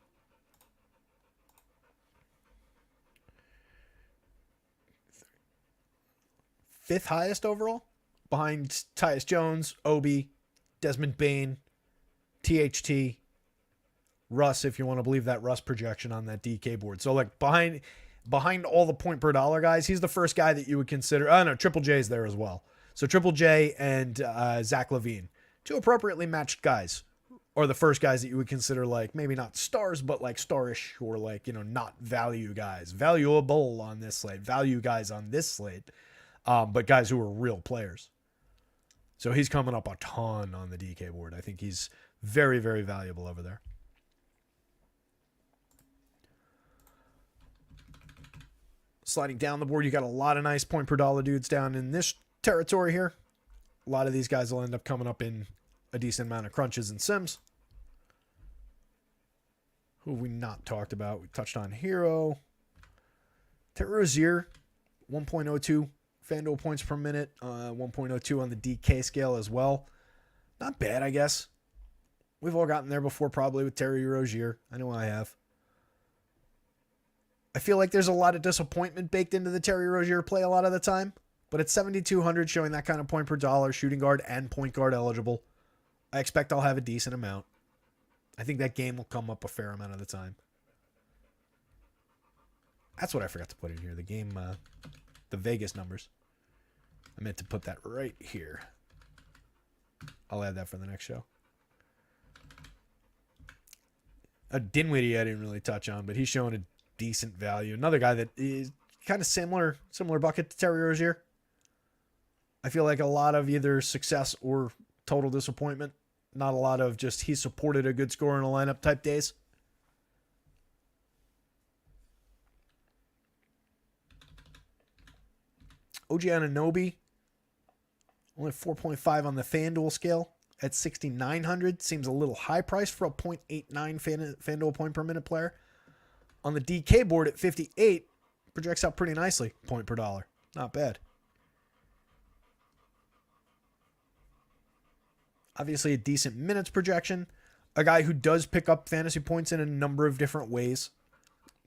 S1: Fifth highest overall behind Tyus Jones, Obi, Desmond Bane, THT, Russ, if you want to believe that Russ projection on that DK board. So like behind all the point per dollar guys, he's the first guy that you would consider. Oh no, Triple J's there as well. So Triple J and Zach LaVine, two appropriately matched guys, or the first guys that you would consider like maybe not stars, but like starish or like, you know, not value guys, valuable on this slate, value guys on this slate, but guys who are real players. So he's coming up a ton on the DK board. I think he's very, very valuable over there. Sliding down the board, you got a lot of nice point per dollar dudes down in this territory here. A lot of these guys will end up coming up in a decent amount of crunches and sims. Who have we not talked about? We touched on Hero. Rozier, 1.02 FanDuel points per minute, 1.02 on the DK scale as well. Not bad, I guess. We've all gotten there before probably with Terry Rozier. I know I have. I feel like there's a lot of disappointment baked into the Terry Rozier play a lot of the time, but it's 7,200 showing that kind of point per dollar, shooting guard and point guard eligible. I expect I'll have a decent amount. I think that game will come up a fair amount of the time. That's what I forgot to put in here. The game, the Vegas numbers. I meant to put that right here. I'll add that for the next show. Dinwiddie I didn't really touch on, but he's showing a decent value. Another guy that is kind of similar bucket to Terry Rozier. I feel like a lot of either success or total disappointment. Not a lot of just he supported a good score in a lineup type days. OG Anunoby, only 4.5 on the FanDuel scale at 6,900. Seems a little high price for a 0.89 FanDuel point per minute player. On the DK board at 58, projects out pretty nicely, point per dollar. Not bad. Obviously a decent minutes projection. A guy who does pick up fantasy points in a number of different ways.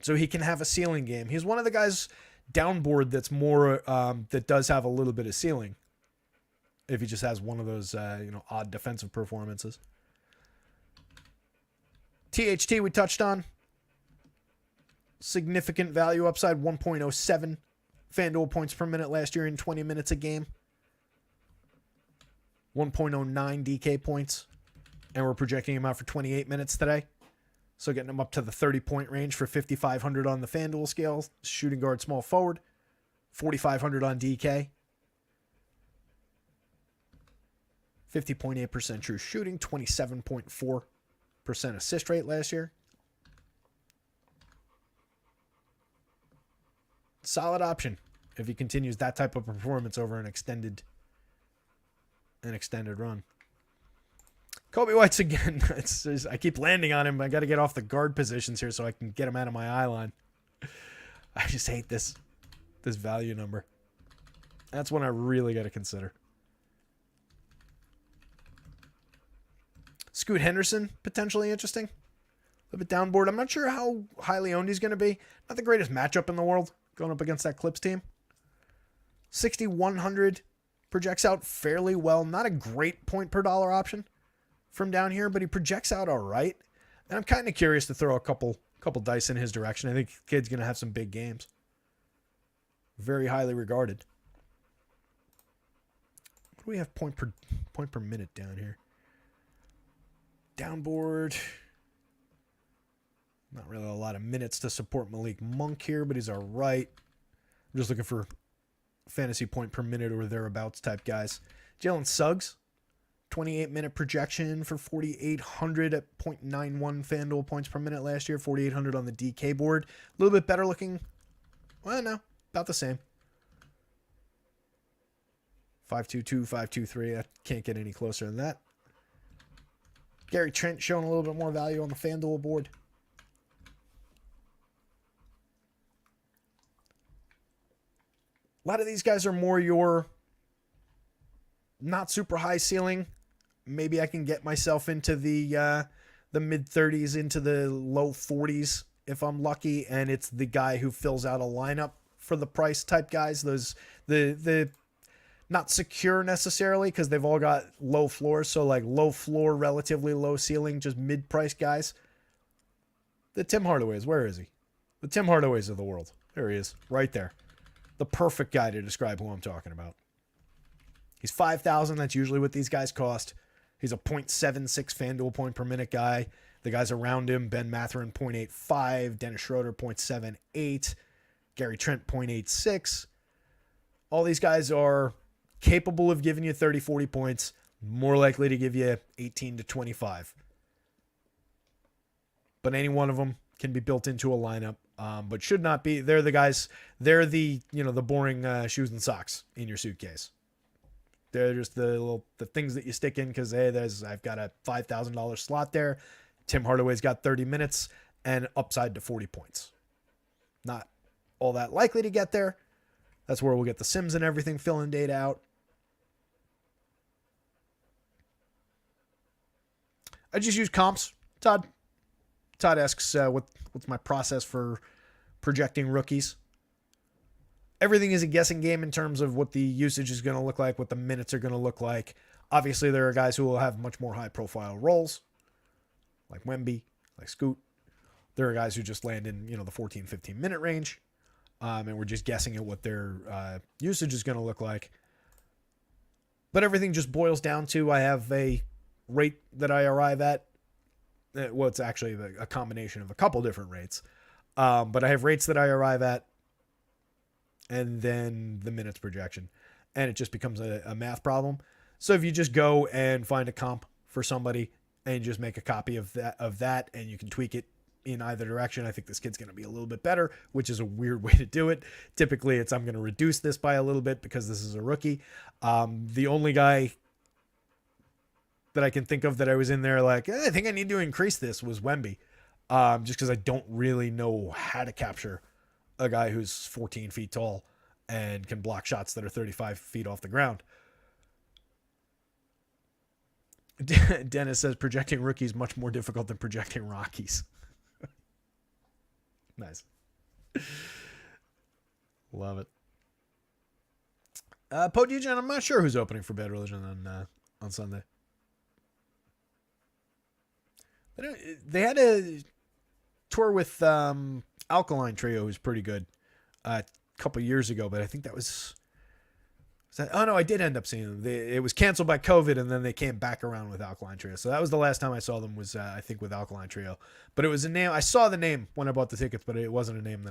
S1: So he can have a ceiling game. He's one of the guys downboard that's more, that does have a little bit of ceiling. If he just has one of those, odd defensive performances. THT we touched on. Significant value upside, 1.07 FanDuel points per minute last year in 20 minutes a game. 1.09 DK points. And we're projecting him out for 28 minutes today. So getting him up to the 30-point range for 5,500 on the FanDuel scale. Shooting guard, small forward. 4,500 on DK. 50.8% true shooting. 27.4% assist rate last year. Solid option if he continues that type of performance over an extended run. Kobe White's again. I keep landing on him. I got to get off the guard positions here so I can get him out of my eye line. I just hate this value number. That's one I really got to consider. Scoot Henderson, potentially interesting. A little bit downboard. I'm not sure how highly owned he's going to be. Not the greatest matchup in the world going up against that Clips team. 6,100 projects out fairly well. Not a great point per dollar option from down here, but he projects out all right. And I'm kind of curious to throw a couple dice in his direction. I think the kid's going to have some big games. Very highly regarded. What do we have point per minute down here? Downboard. Not really a lot of minutes to support Malik Monk here, but he's all right. I'm just looking for fantasy point per minute or thereabouts type guys. Jalen Suggs, 28-minute projection for 4,800 at 0.91 FanDuel points per minute last year, 4,800 on the DK board. A little bit better looking. Well, no, about the same. 5.22, 5.23. I can't get any closer than that. Gary Trent showing a little bit more value on the FanDuel board. A lot of these guys are more your not super high ceiling. Maybe I can get myself into the mid 30s, into the low 40s if I'm lucky, and it's the guy who fills out a lineup for the price type guys. Those the not secure necessarily because they've all got low floors, so like low floor, relatively low ceiling, just mid price guys. The Tim Hardaways, where is he? The Tim Hardaways of the world. There he is, right there. The perfect guy to describe who I'm talking about. He's 5,000. That's usually what these guys cost. He's a 0.76 FanDuel point per minute guy. The guys around him, Ben Mathurin, 0.85. Dennis Schroeder, 0.78. Gary Trent, 0.86. All these guys are capable of giving you 30, 40 points. More likely to give you 18 to 25. But any one of them can be built into a lineup. But should not be. They're the guys. They're the the boring shoes and socks in your suitcase. They're just the things that you stick in because hey, I've got a $5,000 slot there. Tim Hardaway's got 30 minutes and upside to 40 points. Not all that likely to get there. That's where we'll get the Sims and everything filling data out. I just use comps. Todd asks what's my process for projecting rookies. Everything is a guessing game in terms of what the usage is going to look like, what the minutes are going to look like. Obviously, there are guys who will have much more high-profile roles, like Wemby, like Scoot. There are guys who just land in the 14, 15-minute range, and we're just guessing at what their usage is going to look like. But everything just boils down to I have a rate that I arrive at. Well, it's actually a combination of a couple different rates. But I have rates that I arrive at and then the minutes projection. And it just becomes a math problem. So if you just go and find a comp for somebody and just make a copy of that and you can tweak it in either direction, I think this kid's going to be a little bit better, which is a weird way to do it. Typically, I'm going to reduce this by a little bit because this is a rookie. The only guy that I can think of that I was in there like, I think I need to increase this was Wemby. Just because I don't really know how to capture a guy who's 14 feet tall and can block shots that are 35 feet off the ground. Dennis says projecting rookies much more difficult than projecting Rockies. Nice. Love it. Podigen, I'm not sure who's opening for Bad Religion on Sunday. They had a tour with Alkaline Trio, who's pretty good, a couple years ago, but I think that was that. Oh no, I did end up seeing them. It was canceled by COVID, and then they came back around with Alkaline Trio. So that was the last time I saw them. Was I think with Alkaline Trio, but it was a name I saw the name when I bought the tickets, but it wasn't a name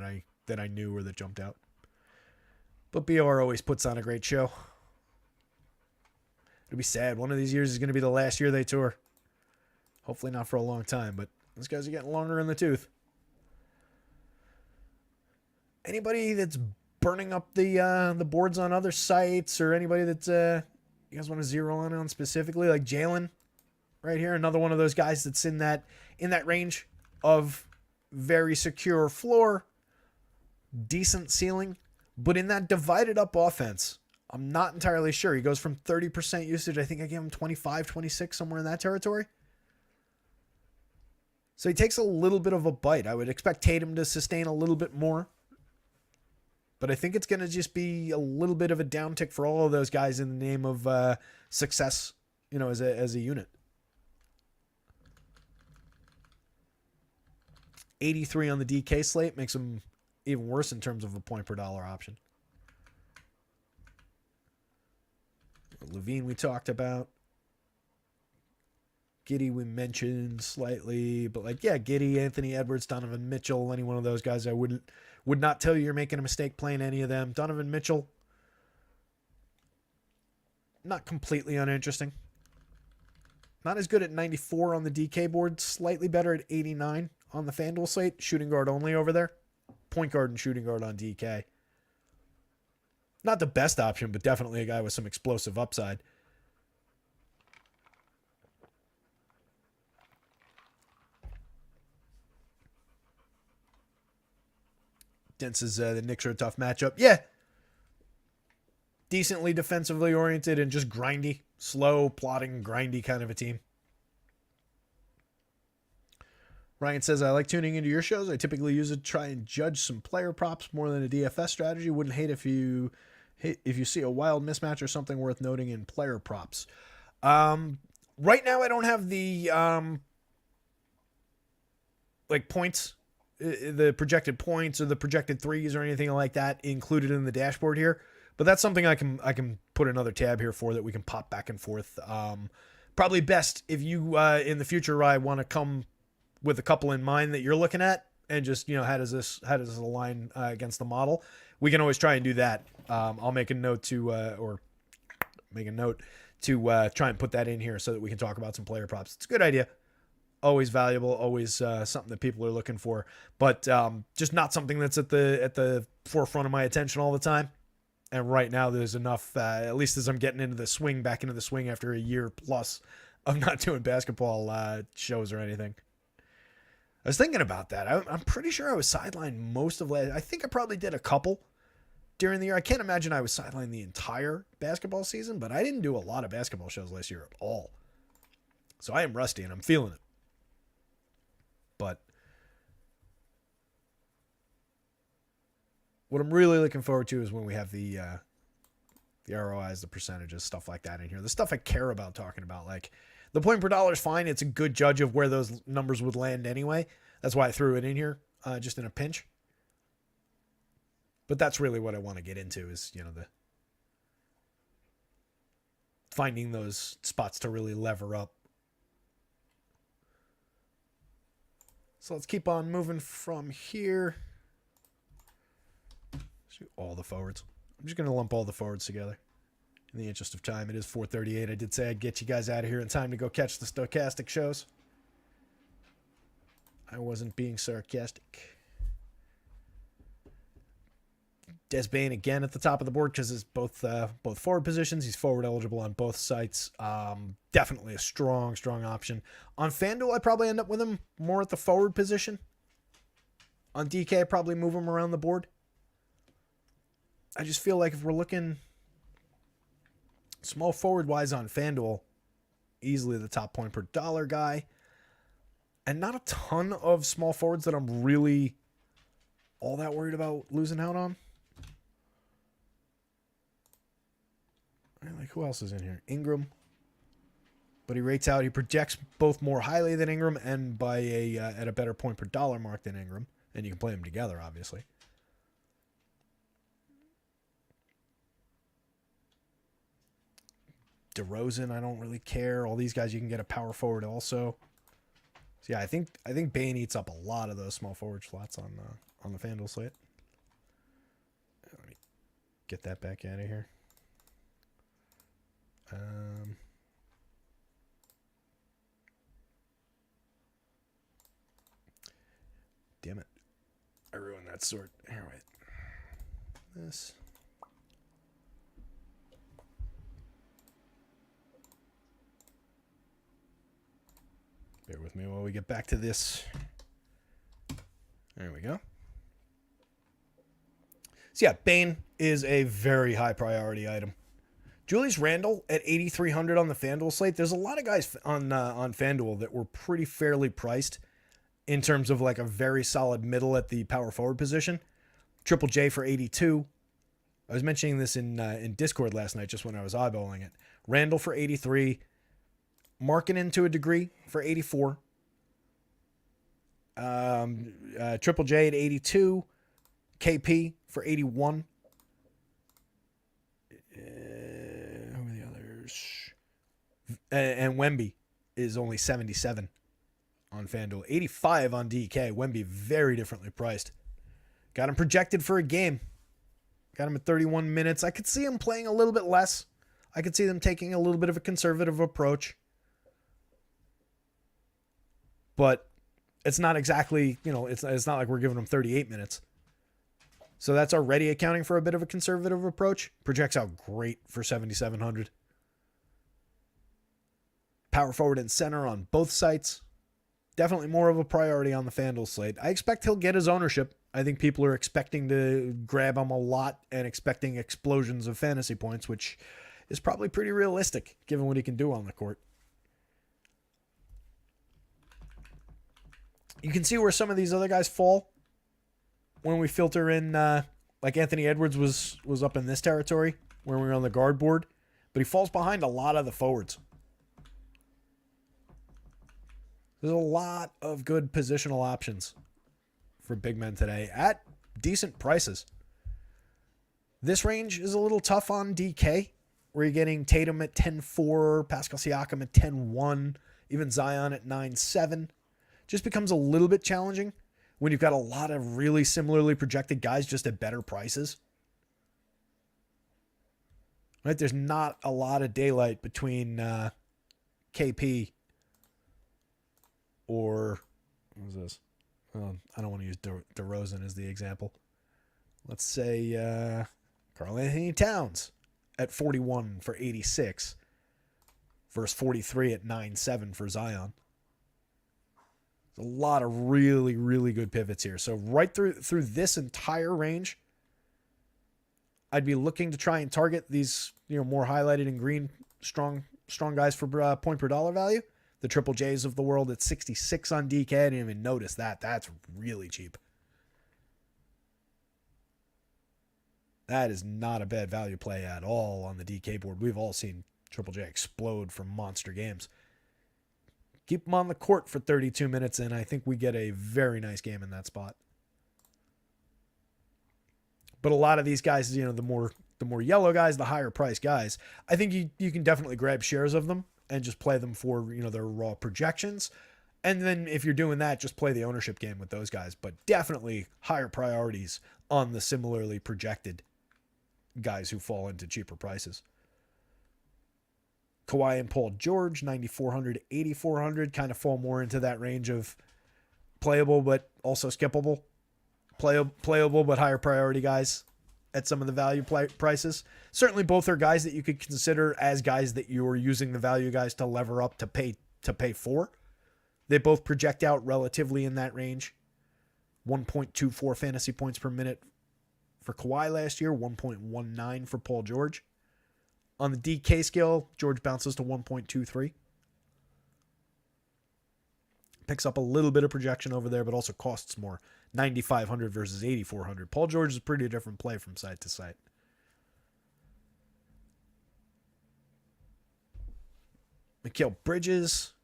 S1: that I knew or that jumped out. But BR always puts on a great show. It'll be sad. One of these years is going to be the last year they tour. Hopefully not for a long time, but those guys are getting longer in the tooth. Anybody that's burning up the boards on other sites, or anybody that you guys want to zero in on specifically, like Jalen right here, another one of those guys that's in that range of very secure floor, decent ceiling, but in that divided up offense, I'm not entirely sure. He goes from 30% usage, I think I gave him 25, 26, somewhere in that territory. So he takes a little bit of a bite. I would expect Tatum to sustain a little bit more. But I think it's going to just be a little bit of a downtick for all of those guys in the name of success, as a unit. 83 on the DK slate makes him even worse in terms of a point per dollar option. Levine we talked about. Giddey we mentioned slightly, but like, yeah, Giddey, Anthony Edwards, Donovan Mitchell, any one of those guys, I would not tell you you're making a mistake playing any of them. Donovan Mitchell, not completely uninteresting. Not as good at 94 on the DK board, slightly better at 89 on the FanDuel slate. Shooting guard only over there. Point guard and shooting guard on DK. Not the best option, but definitely a guy with some explosive upside. Dent says the Knicks are a tough matchup. Yeah. Decently defensively oriented and just grindy. Slow, plodding, grindy kind of a team. Ryan says, I like tuning into your shows. I typically use it to try and judge some player props more than a DFS strategy. Wouldn't hate if you see a wild mismatch or something worth noting in player props. Right now I don't have the points, the projected points or the projected threes or anything like that included in the dashboard here. But that's something I can put another tab here for that we can pop back and forth. Probably best if you in the future, Ryan, want to come with a couple in mind that you're looking at and just, how does this align against the model? We can always try and do that. I'll make a note to try and put that in here so that we can talk about some player props. It's a good idea. Always valuable, always something that people are looking for, but just not something that's at the forefront of my attention all the time. And right now there's enough, at least as I'm getting back into the swing after a year plus of not doing basketball shows or anything. I was thinking about that. I'm pretty sure I was sidelined most of last. I think I probably did a couple during the year. I can't imagine I was sidelined the entire basketball season, but I didn't do a lot of basketball shows last year at all. So I am rusty and I'm feeling it. But what I'm really looking forward to is when we have the ROIs, the percentages, stuff like that in here. The stuff I care about talking about, like the point per dollar is fine. It's a good judge of where those numbers would land anyway. That's why I threw it in here, just in a pinch. But that's really what I want to get into is, the finding those spots to really lever up. So let's keep on moving from here. Let's do all the forwards. I'm just going to lump all the forwards together. In the interest of time, it is 4:38. I did say I'd get you guys out of here in time to go catch the stochastic shows. I wasn't being sarcastic. Des Bain again at the top of the board because it's both forward positions. He's forward eligible on both sites. Definitely a strong option. On FanDuel, I'd probably end up with him more at the forward position. On DK, I'd probably move him around the board. I just feel like if we're looking small forward-wise on FanDuel, easily the top point per dollar guy. And not a ton of small forwards that I'm really all that worried about losing out on. Like, who else is in here? Ingram. But he rates out. He projects both more highly than Ingram and by at a better point per dollar mark than Ingram. And you can play them together, obviously. DeRozan, I don't really care. All these guys, you can get a power forward also. So yeah, I think Bain eats up a lot of those small forward slots on the FanDuel slate. Let me get that back out of here. Damn it. I ruined that sort. Here, wait. This. Bear with me while we get back to this. There we go. So yeah, Bain is a very high priority item. Julius Randle at 8,300 on the FanDuel slate. There's a lot of guys on FanDuel that were pretty fairly priced in terms of like a very solid middle at the power forward position. Triple J for 82. I was mentioning this in Discord last night just when I was eyeballing it. Randle for 83. Markkanen to a degree for 84. Triple J at 82. KP for 81. Who are the others? And Wemby is only 77 on FanDuel. 85 on DK. Wemby very differently priced. Got him projected for a game. Got him at 31 minutes. I could see him playing a little bit less. I could see them taking a little bit of a conservative approach. But it's not exactly, it's not like we're giving him 38 minutes. So that's already accounting for a bit of a conservative approach. Projects out great for 7,700. Power forward and center on both sites. Definitely more of a priority on the FanDuel slate. I expect he'll get his ownership. I think people are expecting to grab him a lot and expecting explosions of fantasy points, which is probably pretty realistic given what he can do on the court. You can see where some of these other guys fall when we filter in, like Anthony Edwards was up in this territory when we were on the guard board, but he falls behind a lot of the forwards. There's a lot of good positional options for big men today at decent prices. This range is a little tough on DK, where you're getting Tatum at 10.4, Pascal Siakam at 10.1, even Zion at 9.7. Just becomes a little bit challenging when you've got a lot of really similarly projected guys just at better prices. Right? There's not a lot of daylight between KP or what was this? I don't want to use DeRozan as the example. Let's say Karl Anthony Towns at 41 for 86 versus 43 at 9.7 for Zion. There's a lot of really, really good pivots here. So right through this entire range, I'd be looking to try and target these, more highlighted in green, strong guys for point per dollar value. The Triple J's of the world at 66 on DK. I didn't even notice that. That's really cheap. That is not a bad value play at all on the DK board. We've all seen Triple J explode from monster games. Keep him on the court for 32 minutes, and I think we get a very nice game in that spot. But a lot of these guys, the more yellow guys, the higher price guys, I think you can definitely grab shares of them and just play them for, their raw projections. And then if you're doing that, just play the ownership game with those guys. But definitely higher priorities on the similarly projected guys who fall into cheaper prices. Kawhi and Paul George, 9,400 to 8,400, kind of fall more into that range of playable but also skippable. Playable but higher priority guys at some of the value prices. Certainly both are guys that you could consider as guys that you're using the value guys to lever up to pay for. They both project out relatively in that range. 1.24 fantasy points per minute for Kawhi last year, 1.19 for Paul George. On the DK scale, George bounces to 1.23. Picks up a little bit of projection over there, but also costs more. 9,500 versus 8,400. Paul George is a pretty different play from site to site. Mikal Bridges,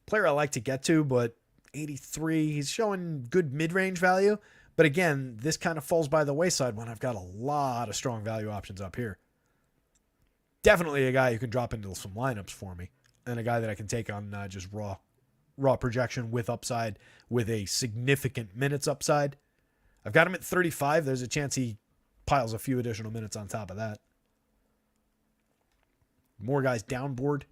S1: player I like to get to, but 83. He's showing good mid-range value. But again, this kind of falls by the wayside when I've got a lot of strong value options up here. Definitely a guy who can drop into some lineups for me. And a guy that I can take on just raw projection with upside, with a significant minutes upside. I've got him at 35. There's a chance he piles a few additional minutes on top of that. More guys down board.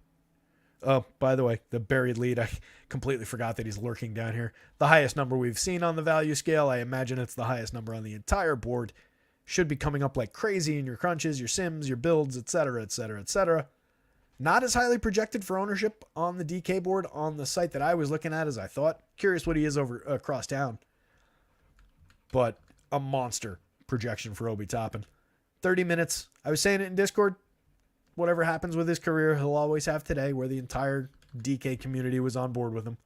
S1: Oh, by the way, the buried lead, I completely forgot that he's lurking down here. The highest number we've seen on the value scale. I imagine it's the highest number on the entire board. Should be coming up like crazy in your crunches, your sims, your builds, etc., etc., etc. Not as highly projected for ownership on the DK board on the site that I was looking at as I thought. Curious what he is over across town. But a monster projection for Obi Toppin. 30 minutes. I was saying it in Discord. Whatever happens with his career, he'll always have today, where the entire DK community was on board with him.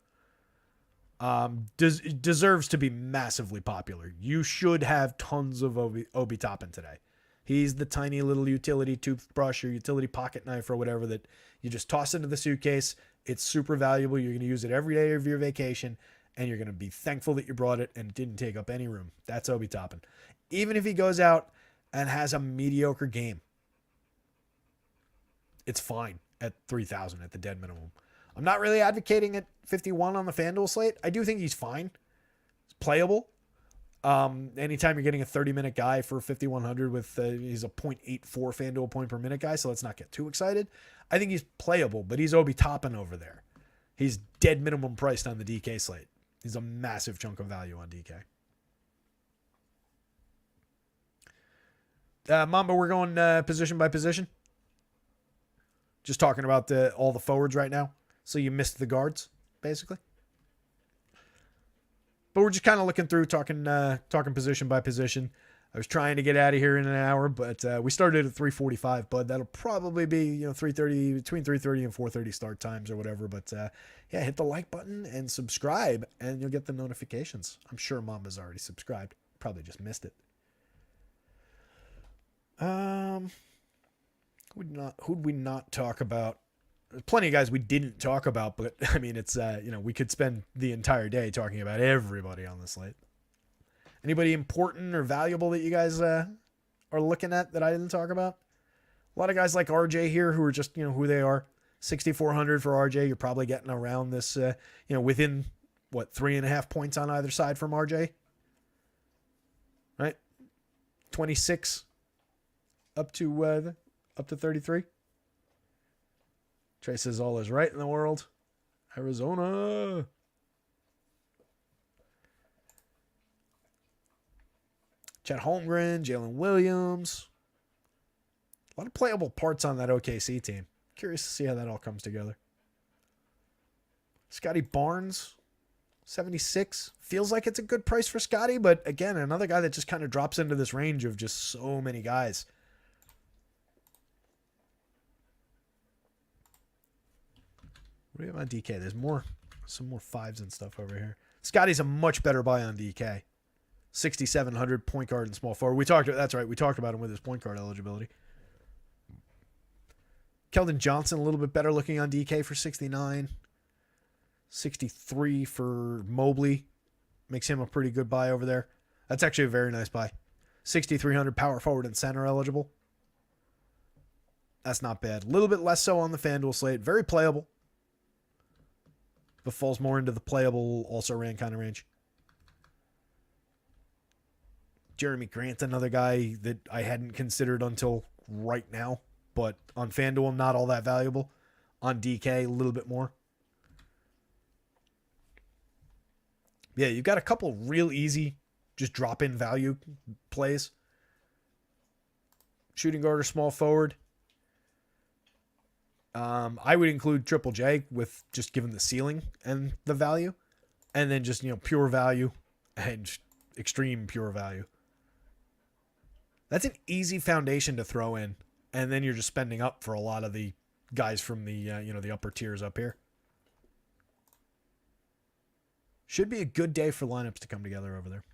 S1: Deserves to be massively popular. You should have tons of Obi Toppin today. He's the tiny little utility toothbrush or utility pocket knife or whatever that you just toss into the suitcase. It's super valuable. You're going to use it every day of your vacation, and you're going to be thankful that you brought it and it didn't take up any room. That's Obi Toppin. Even if he goes out and has a mediocre game, it's fine at 3,000 at the dead minimum. I'm not really advocating at 51 on the FanDuel slate. I do think he's fine. It's playable. Anytime you're getting a 30-minute guy for 5,100 with he's a 0.84 FanDuel point per minute guy, so let's not get too excited. I think he's playable, but he's Obi Toppin over there. He's dead minimum priced on the DK slate. He's a massive chunk of value on DK. Mamba, we're going position by position. Just talking about all the forwards right now. So you missed the guards, basically. But we're just kind of looking through, talking position by position. I was trying to get out of here in an hour, but we started at 3:45, bud. That'll probably be 3:30, between 3:30 and 4:30 start times or whatever. But yeah, hit the like button and subscribe, and you'll get the notifications. I'm sure Mamba's already subscribed. Probably just missed it. Who'd we not talk about? There's plenty of guys we didn't talk about, but I mean, it's we could spend the entire day talking about everybody on the slate. Anybody important or valuable that you guys are looking at that I didn't talk about? A lot of guys like RJ here who are just who they are. 6,400 for RJ. You're probably getting around this within 3.5 points on either side from RJ, right? 26 up to 33. Trey says all is right in the world. Arizona. Chet Holmgren, Jalen Williams. A lot of playable parts on that OKC team. Curious to see how that all comes together. Scotty Barnes, 76. Feels like it's a good price for Scotty, but again, another guy that just kind of drops into this range of just so many guys. What do we have on DK? There's some more fives and stuff over here. Scotty's a much better buy on DK. 6,700 point guard and small forward. That's right. We talked about him with his point guard eligibility. Keldon Johnson, a little bit better looking on DK for 69. 63 for Mobley. Makes him a pretty good buy over there. That's actually a very nice buy. 6,300 power forward and center eligible. That's not bad. A little bit less so on the FanDuel slate. Very playable. But falls more into the playable, also ran kind of range. Jeremy Grant, another guy that I hadn't considered until right now. But on FanDuel, not all that valuable. On DK, a little bit more. Yeah, you've got a couple real easy, just drop-in value plays. Shooting guard or small forward. I would include Triple J with just given the ceiling and the value. And then just, pure value and extreme pure value. That's an easy foundation to throw in. And then you're just spending up for a lot of the guys from the, the upper tiers up here. Should be a good day for lineups to come together over there.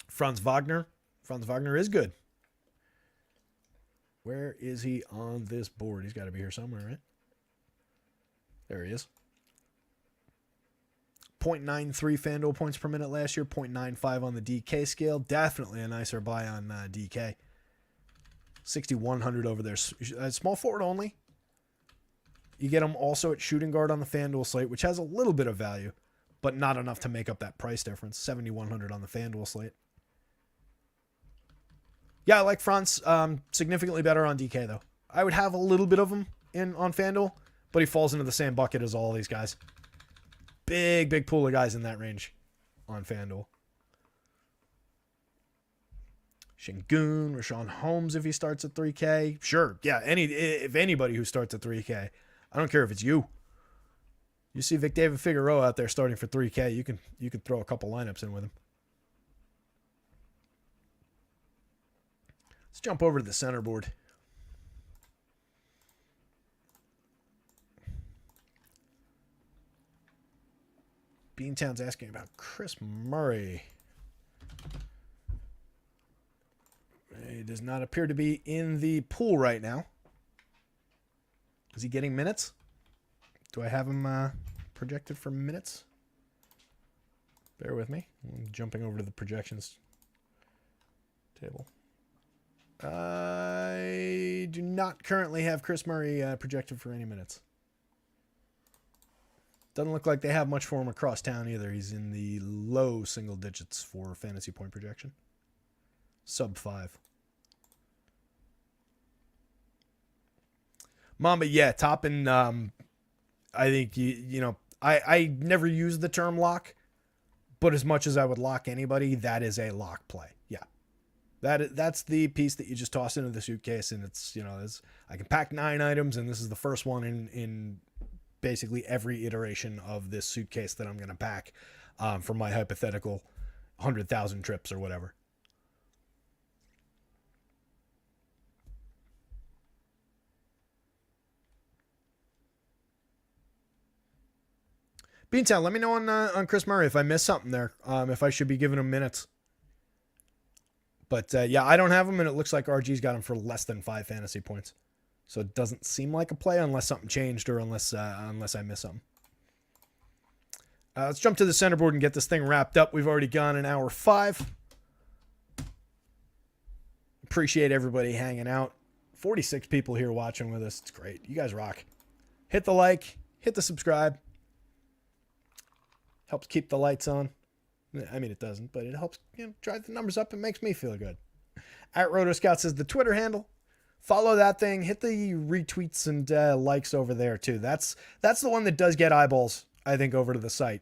S1: Franz Wagner. Franz Wagner is good. Where is he on this board? He's got to be here somewhere, right? There he is. 0.93 FanDuel points per minute last year. 0.95 on the DK scale. Definitely a nicer buy on DK. 6,100 over there. Small forward only. You get him also at shooting guard on the FanDuel slate, which has a little bit of value, but not enough to make up that price difference. 7,100 on the FanDuel slate. Yeah, I like Franz. Significantly better on DK, though. I would have a little bit of him on FanDuel, but he falls into the same bucket as all these guys. Big pool of guys in that range on FanDuel. Şengün, Rashawn Holmes if he starts at 3K. Sure, yeah, if anybody who starts at 3K. I don't care if it's you. You see Vic David Figueroa out there starting for 3K, you can throw a couple lineups in with him. Let's jump over to the center board. Beantown's asking about Chris Murray. He does not appear to be in the pool right now. Is he getting minutes? Do I have him projected for minutes? Bear with me. I'm jumping over to the projections table. I do not currently have Chris Murray projected for any minutes. Doesn't look like they have much for him across town either. He's in the low single digits for fantasy point projection. Sub 5. Mamba, yeah, Toppin, I think, I never use the term lock, but as much as I would lock anybody, that is a lock play. Yeah. That's the piece that you just toss into the suitcase, and it's, I can pack 9 items, and this is the first one in basically every iteration of this suitcase that I'm going to pack for my hypothetical 100,000 trips or whatever. Beantown, let me know on Chris Murray if I missed something there, if I should be giving him minutes. But yeah, I don't have him, and it looks like RG's got him for less than 5 fantasy points. So it doesn't seem like a play unless something changed or unless I miss something. Let's jump to the center board and get this thing wrapped up. We've already gone an hour 5. Appreciate everybody hanging out. 46 people here watching with us. It's great. You guys rock. Hit the like. Hit the subscribe. Helps keep the lights on. I mean, it doesn't, but it helps drive the numbers up and makes me feel good. At rotoscouts is the Twitter handle. Follow that thing. Hit the retweets and likes over there, too. That's the one that does get eyeballs, I think, over to the site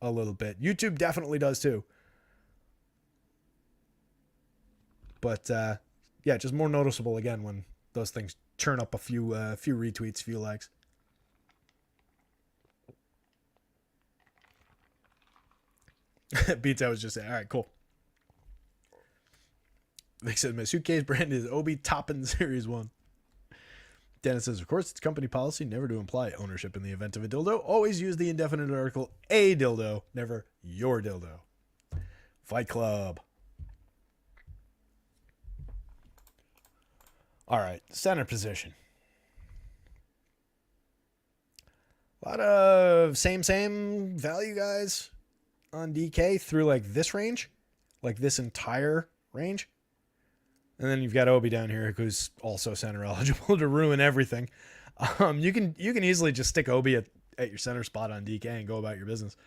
S1: a little bit. YouTube definitely does, too. But, yeah, just more noticeable, again, when those things churn up a few retweets, few likes. Beats, I was just saying. All right, cool. They said my suitcase brand is Obi Toppin Series 1. Dennis says, of course, it's company policy never to imply ownership in the event of a dildo. Always use the indefinite article a dildo, never your dildo. Fight Club. All right, center position. A lot of same value guys on DK through like this range, like this entire range. And then you've got Obi down here who's also center eligible to ruin everything. You can easily just stick Obi at your center spot on DK and go about your business.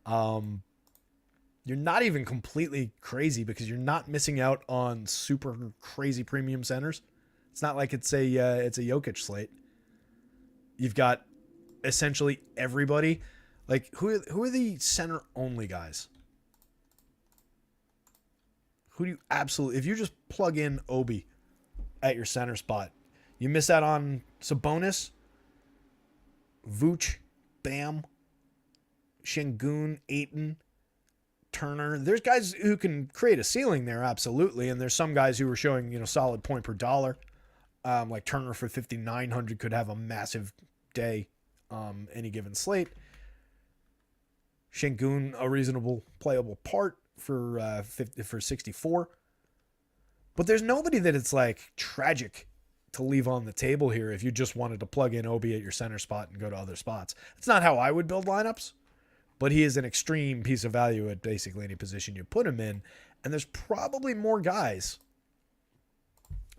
S1: You're not even completely crazy because you're not missing out on super crazy premium centers. It's not like it's a Jokic slate. You've got essentially everybody. Like, who are the center-only guys? Who do you absolutely... If you just plug in Obi at your center spot, you miss out on Sabonis, Vooch, Bam, Şengün, Ayton, Turner. There's guys who can create a ceiling there, absolutely, and there's some guys who are showing, solid point per dollar. Like Turner for 5,900 could have a massive day any given slate. Şengün, a reasonable playable part for 64. But there's nobody that it's like tragic to leave on the table here if you just wanted to plug in Obi at your center spot and go to other spots. It's not how I would build lineups, but he is an extreme piece of value at basically any position you put him in. And there's probably more guys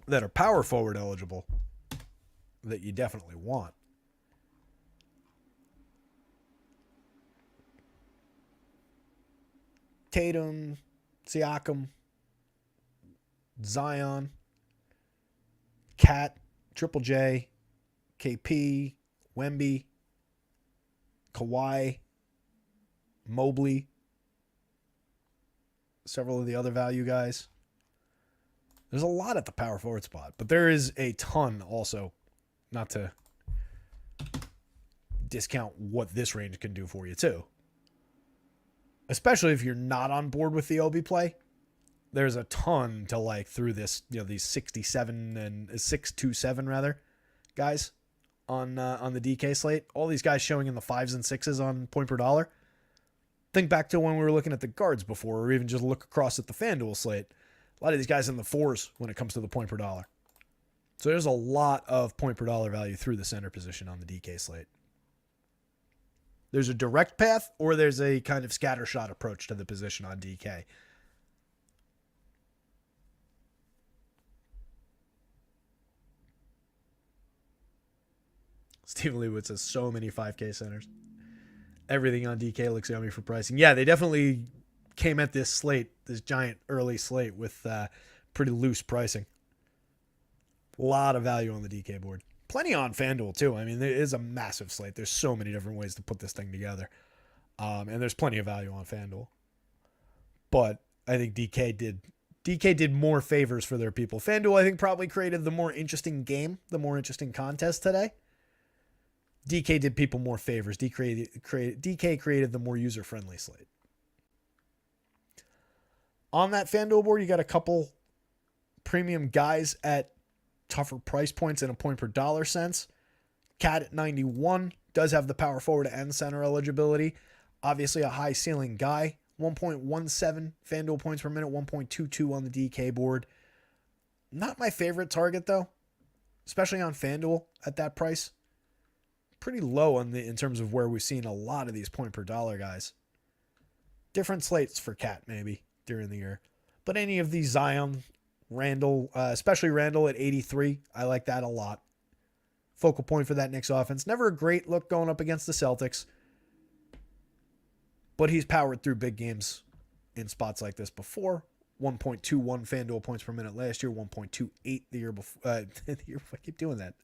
S1: that are power forward eligible that you definitely want. Tatum, Siakam, Zion, Cat, Triple J, KP, Wemby, Kawhi, Mobley, several of the other value guys. There's a lot at the power forward spot, but there is a ton also, not to discount what this range can do for you too. Especially if you're not on board with the Obi play, there's a ton to like through this, these 67 and 627 rather guys on the DK slate. All these guys showing in the 5s and 6s on point per dollar. Think back to when we were looking at the guards before, or even just look across at the FanDuel slate. A lot of these guys in the 4s when it comes to the point per dollar. So there's a lot of point per dollar value through the center position on the DK slate. There's a direct path, or there's a kind of scattershot approach to the position on DK. Stephen Leawood says so many 5K centers. Everything on DK looks yummy for pricing. Yeah, they definitely came at this slate, this giant early slate, with pretty loose pricing. A lot of value on the DK board. Plenty on FanDuel, too. I mean, there is a massive slate. There's so many different ways to put this thing together. And there's plenty of value on FanDuel. But I think DK did more favors for their people. FanDuel, I think, probably created the more interesting game, the more interesting contest today. DK did people more favors. DK created the more user-friendly slate. On that FanDuel board, you got a couple premium guys at tougher price points in a point per dollar sense. Cat at 91 does have the power forward and center eligibility. Obviously a high ceiling guy. 1.17 FanDuel points per minute, 1.22 on the DK board. Not my favorite target though, especially on FanDuel at that price. Pretty low in terms of where we've seen a lot of these point per dollar guys. Different slates for Cat maybe during the year. But any of these Zion, Randall, especially Randall at 83, I like that a lot. Focal point for that Knicks offense. Never a great look going up against the Celtics. But he's powered through big games in spots like this before. 1.21 FanDuel points per minute last year. 1.28 the year before. I keep doing that.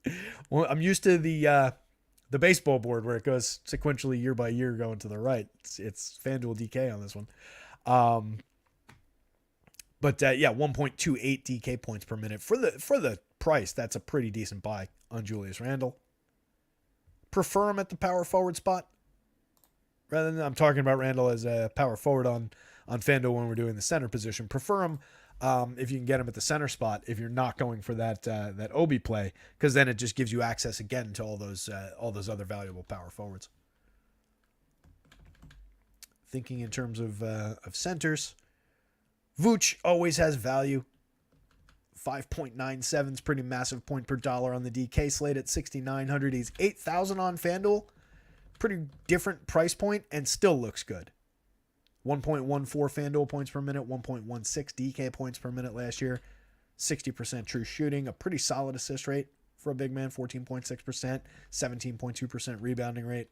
S1: Well, I'm used to the baseball board where it goes sequentially year by year going to the right. It's FanDuel DK on this one. But 1.28 DK points per minute for the price. That's a pretty decent buy on Julius Randle. Prefer him at the power forward spot. Rather than, I'm talking about Randle as a power forward on FanDuel when we're doing the center position. Prefer him if you can get him at the center spot if you're not going for that Obi play, because then it just gives you access again to all those other valuable power forwards. Thinking in terms of centers, Vooch always has value. 5.97 is pretty massive point per dollar on the DK slate at 6,900. He's 8,000 on FanDuel. Pretty different price point and still looks good. 1.14 FanDuel points per minute, 1.16 DK points per minute last year. 60% true shooting, a pretty solid assist rate for a big man, 14.6%, 17.2% rebounding rate.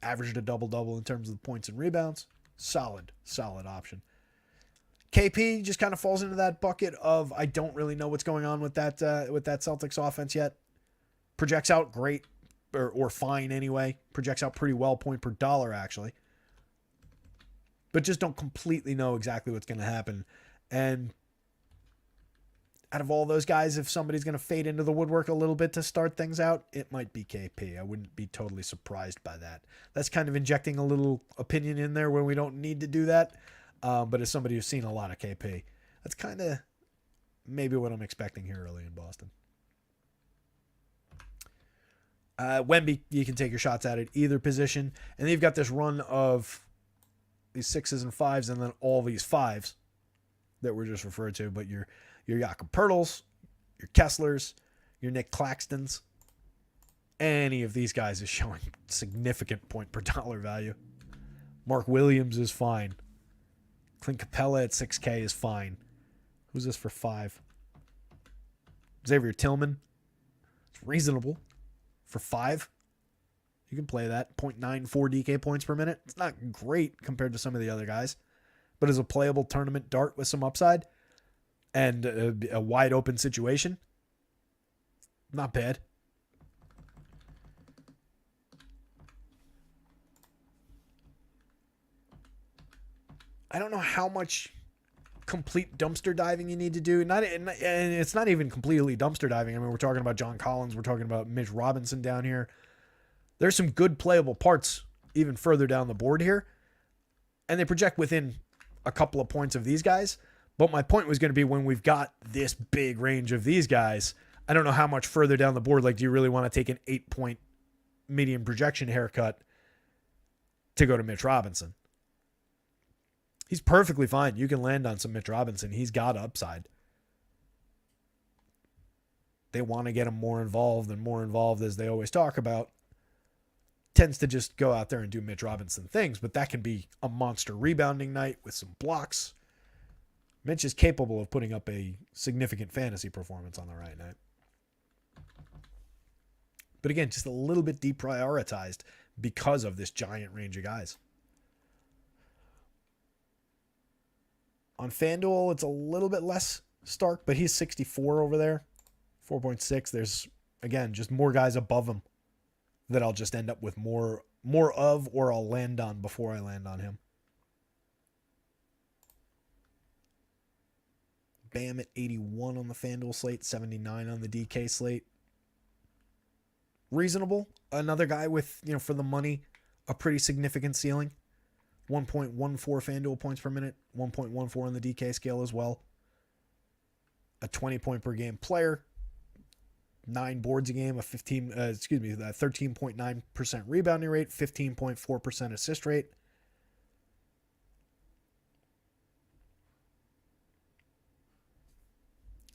S1: Averaged a double-double in terms of the points and rebounds. Solid option. KP just kind of falls into that bucket of I don't really know what's going on with that Celtics offense yet. Projects out great, or fine anyway. Projects out pretty well, point per dollar actually. But just don't completely know exactly what's going to happen. And out of all those guys, if somebody's going to fade into the woodwork a little bit to start things out, it might be KP. I wouldn't be totally surprised by that. That's kind of injecting a little opinion in there when we don't need to do that. But as somebody who's seen a lot of KP, that's kind of maybe what I'm expecting here early in Boston. Wemby, you can take your shots at either position. And then you've got this run of these 6s and 5s and then all these 5s that were just referred to. But your Jakob Poeltls, your Kesslers, your Nick Claxtons, any of these guys is showing significant point per dollar value. Mark Williams is fine. Clint Capella at 6K is fine. Who's this for 5? Xavier Tillman. It's reasonable. For 5, you can play that. 0.94 DK points per minute. It's not great compared to some of the other guys, but as a playable tournament dart with some upside and a wide open situation, not bad. I don't know how much complete dumpster diving you need to do. And it's not even completely dumpster diving. I mean, we're talking about John Collins. We're talking about Mitch Robinson down here. There's some good playable parts even further down the board here. And they project within a couple of points of these guys. But my point was going to be when we've got this big range of these guys, I don't know how much further down the board. Like, do you really want to take an 8-point median projection haircut to go to Mitch Robinson? He's perfectly fine. You can land on some Mitch Robinson. He's got upside. They want to get him more involved, as they always talk about. Tends to just go out there and do Mitch Robinson things, but that can be a monster rebounding night with some blocks. Mitch is capable of putting up a significant fantasy performance on the right night. But again, just a little bit deprioritized because of this giant range of guys. On FanDuel, it's a little bit less stark, but he's 64 over there. 4.6. There's, again, just more guys above him that I'll just end up with more of, or I'll land on before I land on him. Bam at 81 on the FanDuel slate, 79 on the DK slate. Reasonable. Another guy with, for the money, a pretty significant ceiling. 1.14 FanDuel points per minute, 1.14 on the DK scale as well. A 20 point per game player, 9 boards a game, a 13.9% rebounding rate, 15.4% assist rate.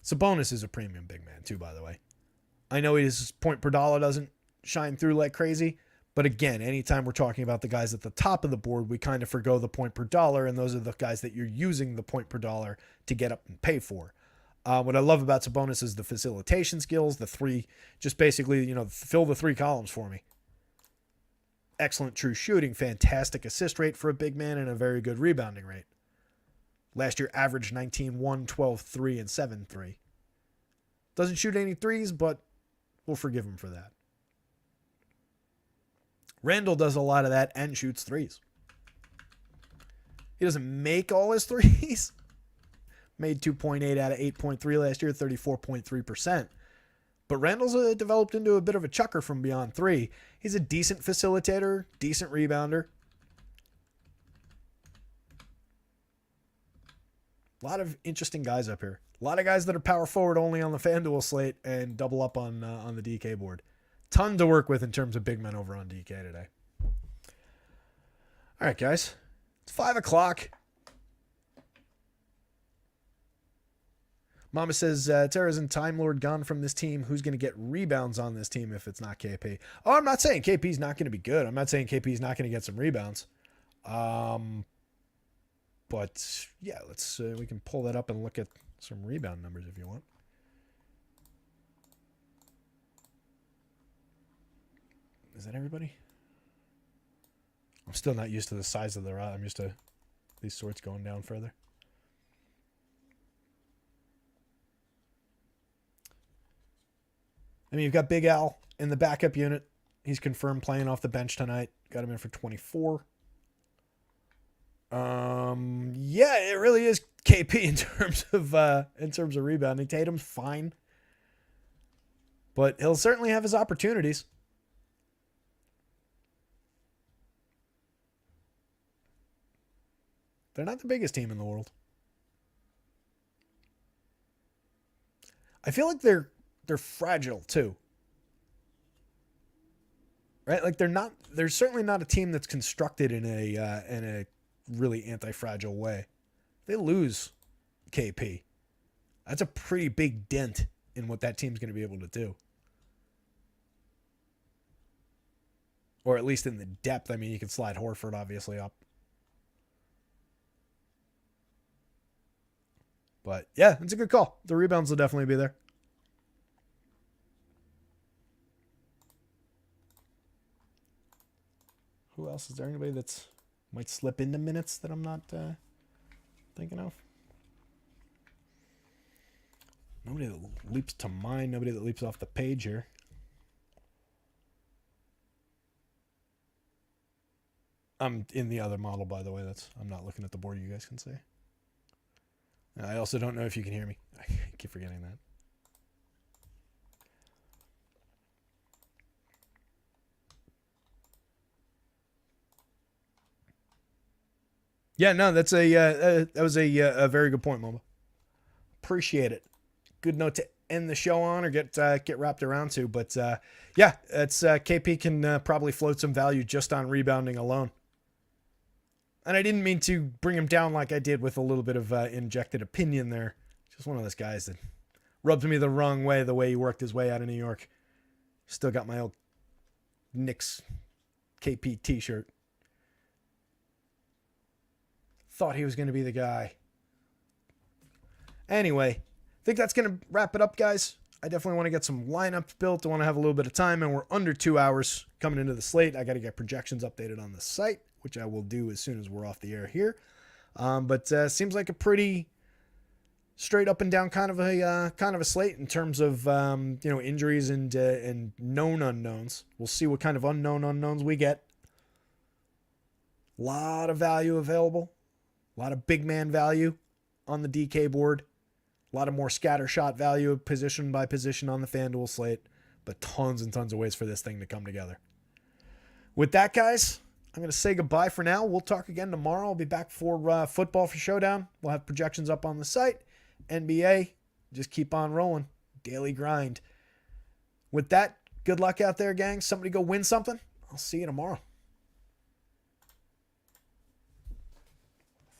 S1: Sabonis is a premium big man too, by the way. I know his point per dollar doesn't shine through like crazy, but again, anytime we're talking about the guys at the top of the board, we kind of forgo the point per dollar, and those are the guys that you're using the point per dollar to get up and pay for. What I love about Sabonis is the facilitation skills, the three, just basically, fill the 3 columns for me. Excellent true shooting, fantastic assist rate for a big man, and a very good rebounding rate. Last year averaged 19-1, 12-3, and 7-3. Doesn't shoot any threes, but we'll forgive him for that. Randall does a lot of that and shoots threes. He doesn't make all his threes. Made 2.8 out of 8.3 last year, 34.3%. But Randall's developed into a bit of a chucker from beyond 3. He's a decent facilitator, decent rebounder. A lot of interesting guys up here. A lot of guys that are power forward only on the FanDuel slate and double up on the DK board. Ton to work with in terms of big men over on DK today. All right, guys. It's 5 o'clock. Mama says, Terra's and Time Lord gone from this team. Who's going to get rebounds on this team if it's not KP? Oh, I'm not saying KP's not going to be good. I'm not saying KP's not going to get some rebounds. But yeah, we can pull that up and look at some rebound numbers if you want. Is that everybody? I'm still not used to the size of the rod. I'm used to these sorts going down further. I mean, you've got Big Al in the backup unit. He's confirmed playing off the bench tonight. Got him in for 24. Yeah, it really is KP in terms of rebounding. Tatum's fine, but he'll certainly have his opportunities. They're not the biggest team in the world. I feel like they're fragile too. Right? Like they're certainly not a team that's constructed in a really anti-fragile way. They lose KP. That's a pretty big dent in what that team's going to be able to do. Or at least in the depth. I mean, you can slide Horford obviously up. But yeah, it's a good call. The rebounds will definitely be there. Who else? Is there anybody that's might slip into minutes that I'm not thinking of? Nobody that leaps to mind. Nobody that leaps off the page here. I'm in the other model, by the way. I'm not looking at the board. You guys can see. And I also don't know if you can hear me. I keep forgetting that. Yeah, no, that was a very good point, Mama. Appreciate it. Good note to end the show on or get wrapped around to. But yeah, it's KP can probably float some value just on rebounding alone. And I didn't mean to bring him down like I did with a little bit of injected opinion there. Just one of those guys that rubbed me the wrong way, the way he worked his way out of New York. Still got my old Knicks KP t-shirt. Thought he was going to be the guy. Anyway, I think that's going to wrap it up, guys. I definitely want to get some lineups built. I want to have a little bit of time, and we're under 2 hours coming into the slate. I got to get projections updated on the site, which I will do as soon as we're off the air here. But seems like a pretty straight up and down kind of a slate in terms of injuries and known unknowns. We'll see what kind of unknown unknowns we get. A lot of value available, a lot of big man value on the DK board. A lot of more scatter shot value position by position on the FanDuel slate, but tons and tons of ways for this thing to come together. With that, guys, I'm going to say goodbye for now. We'll talk again tomorrow. I'll be back for football for Showdown. We'll have projections up on the site. NBA, just keep on rolling. Daily grind. With that, good luck out there, gang. Somebody go win something. I'll see you tomorrow.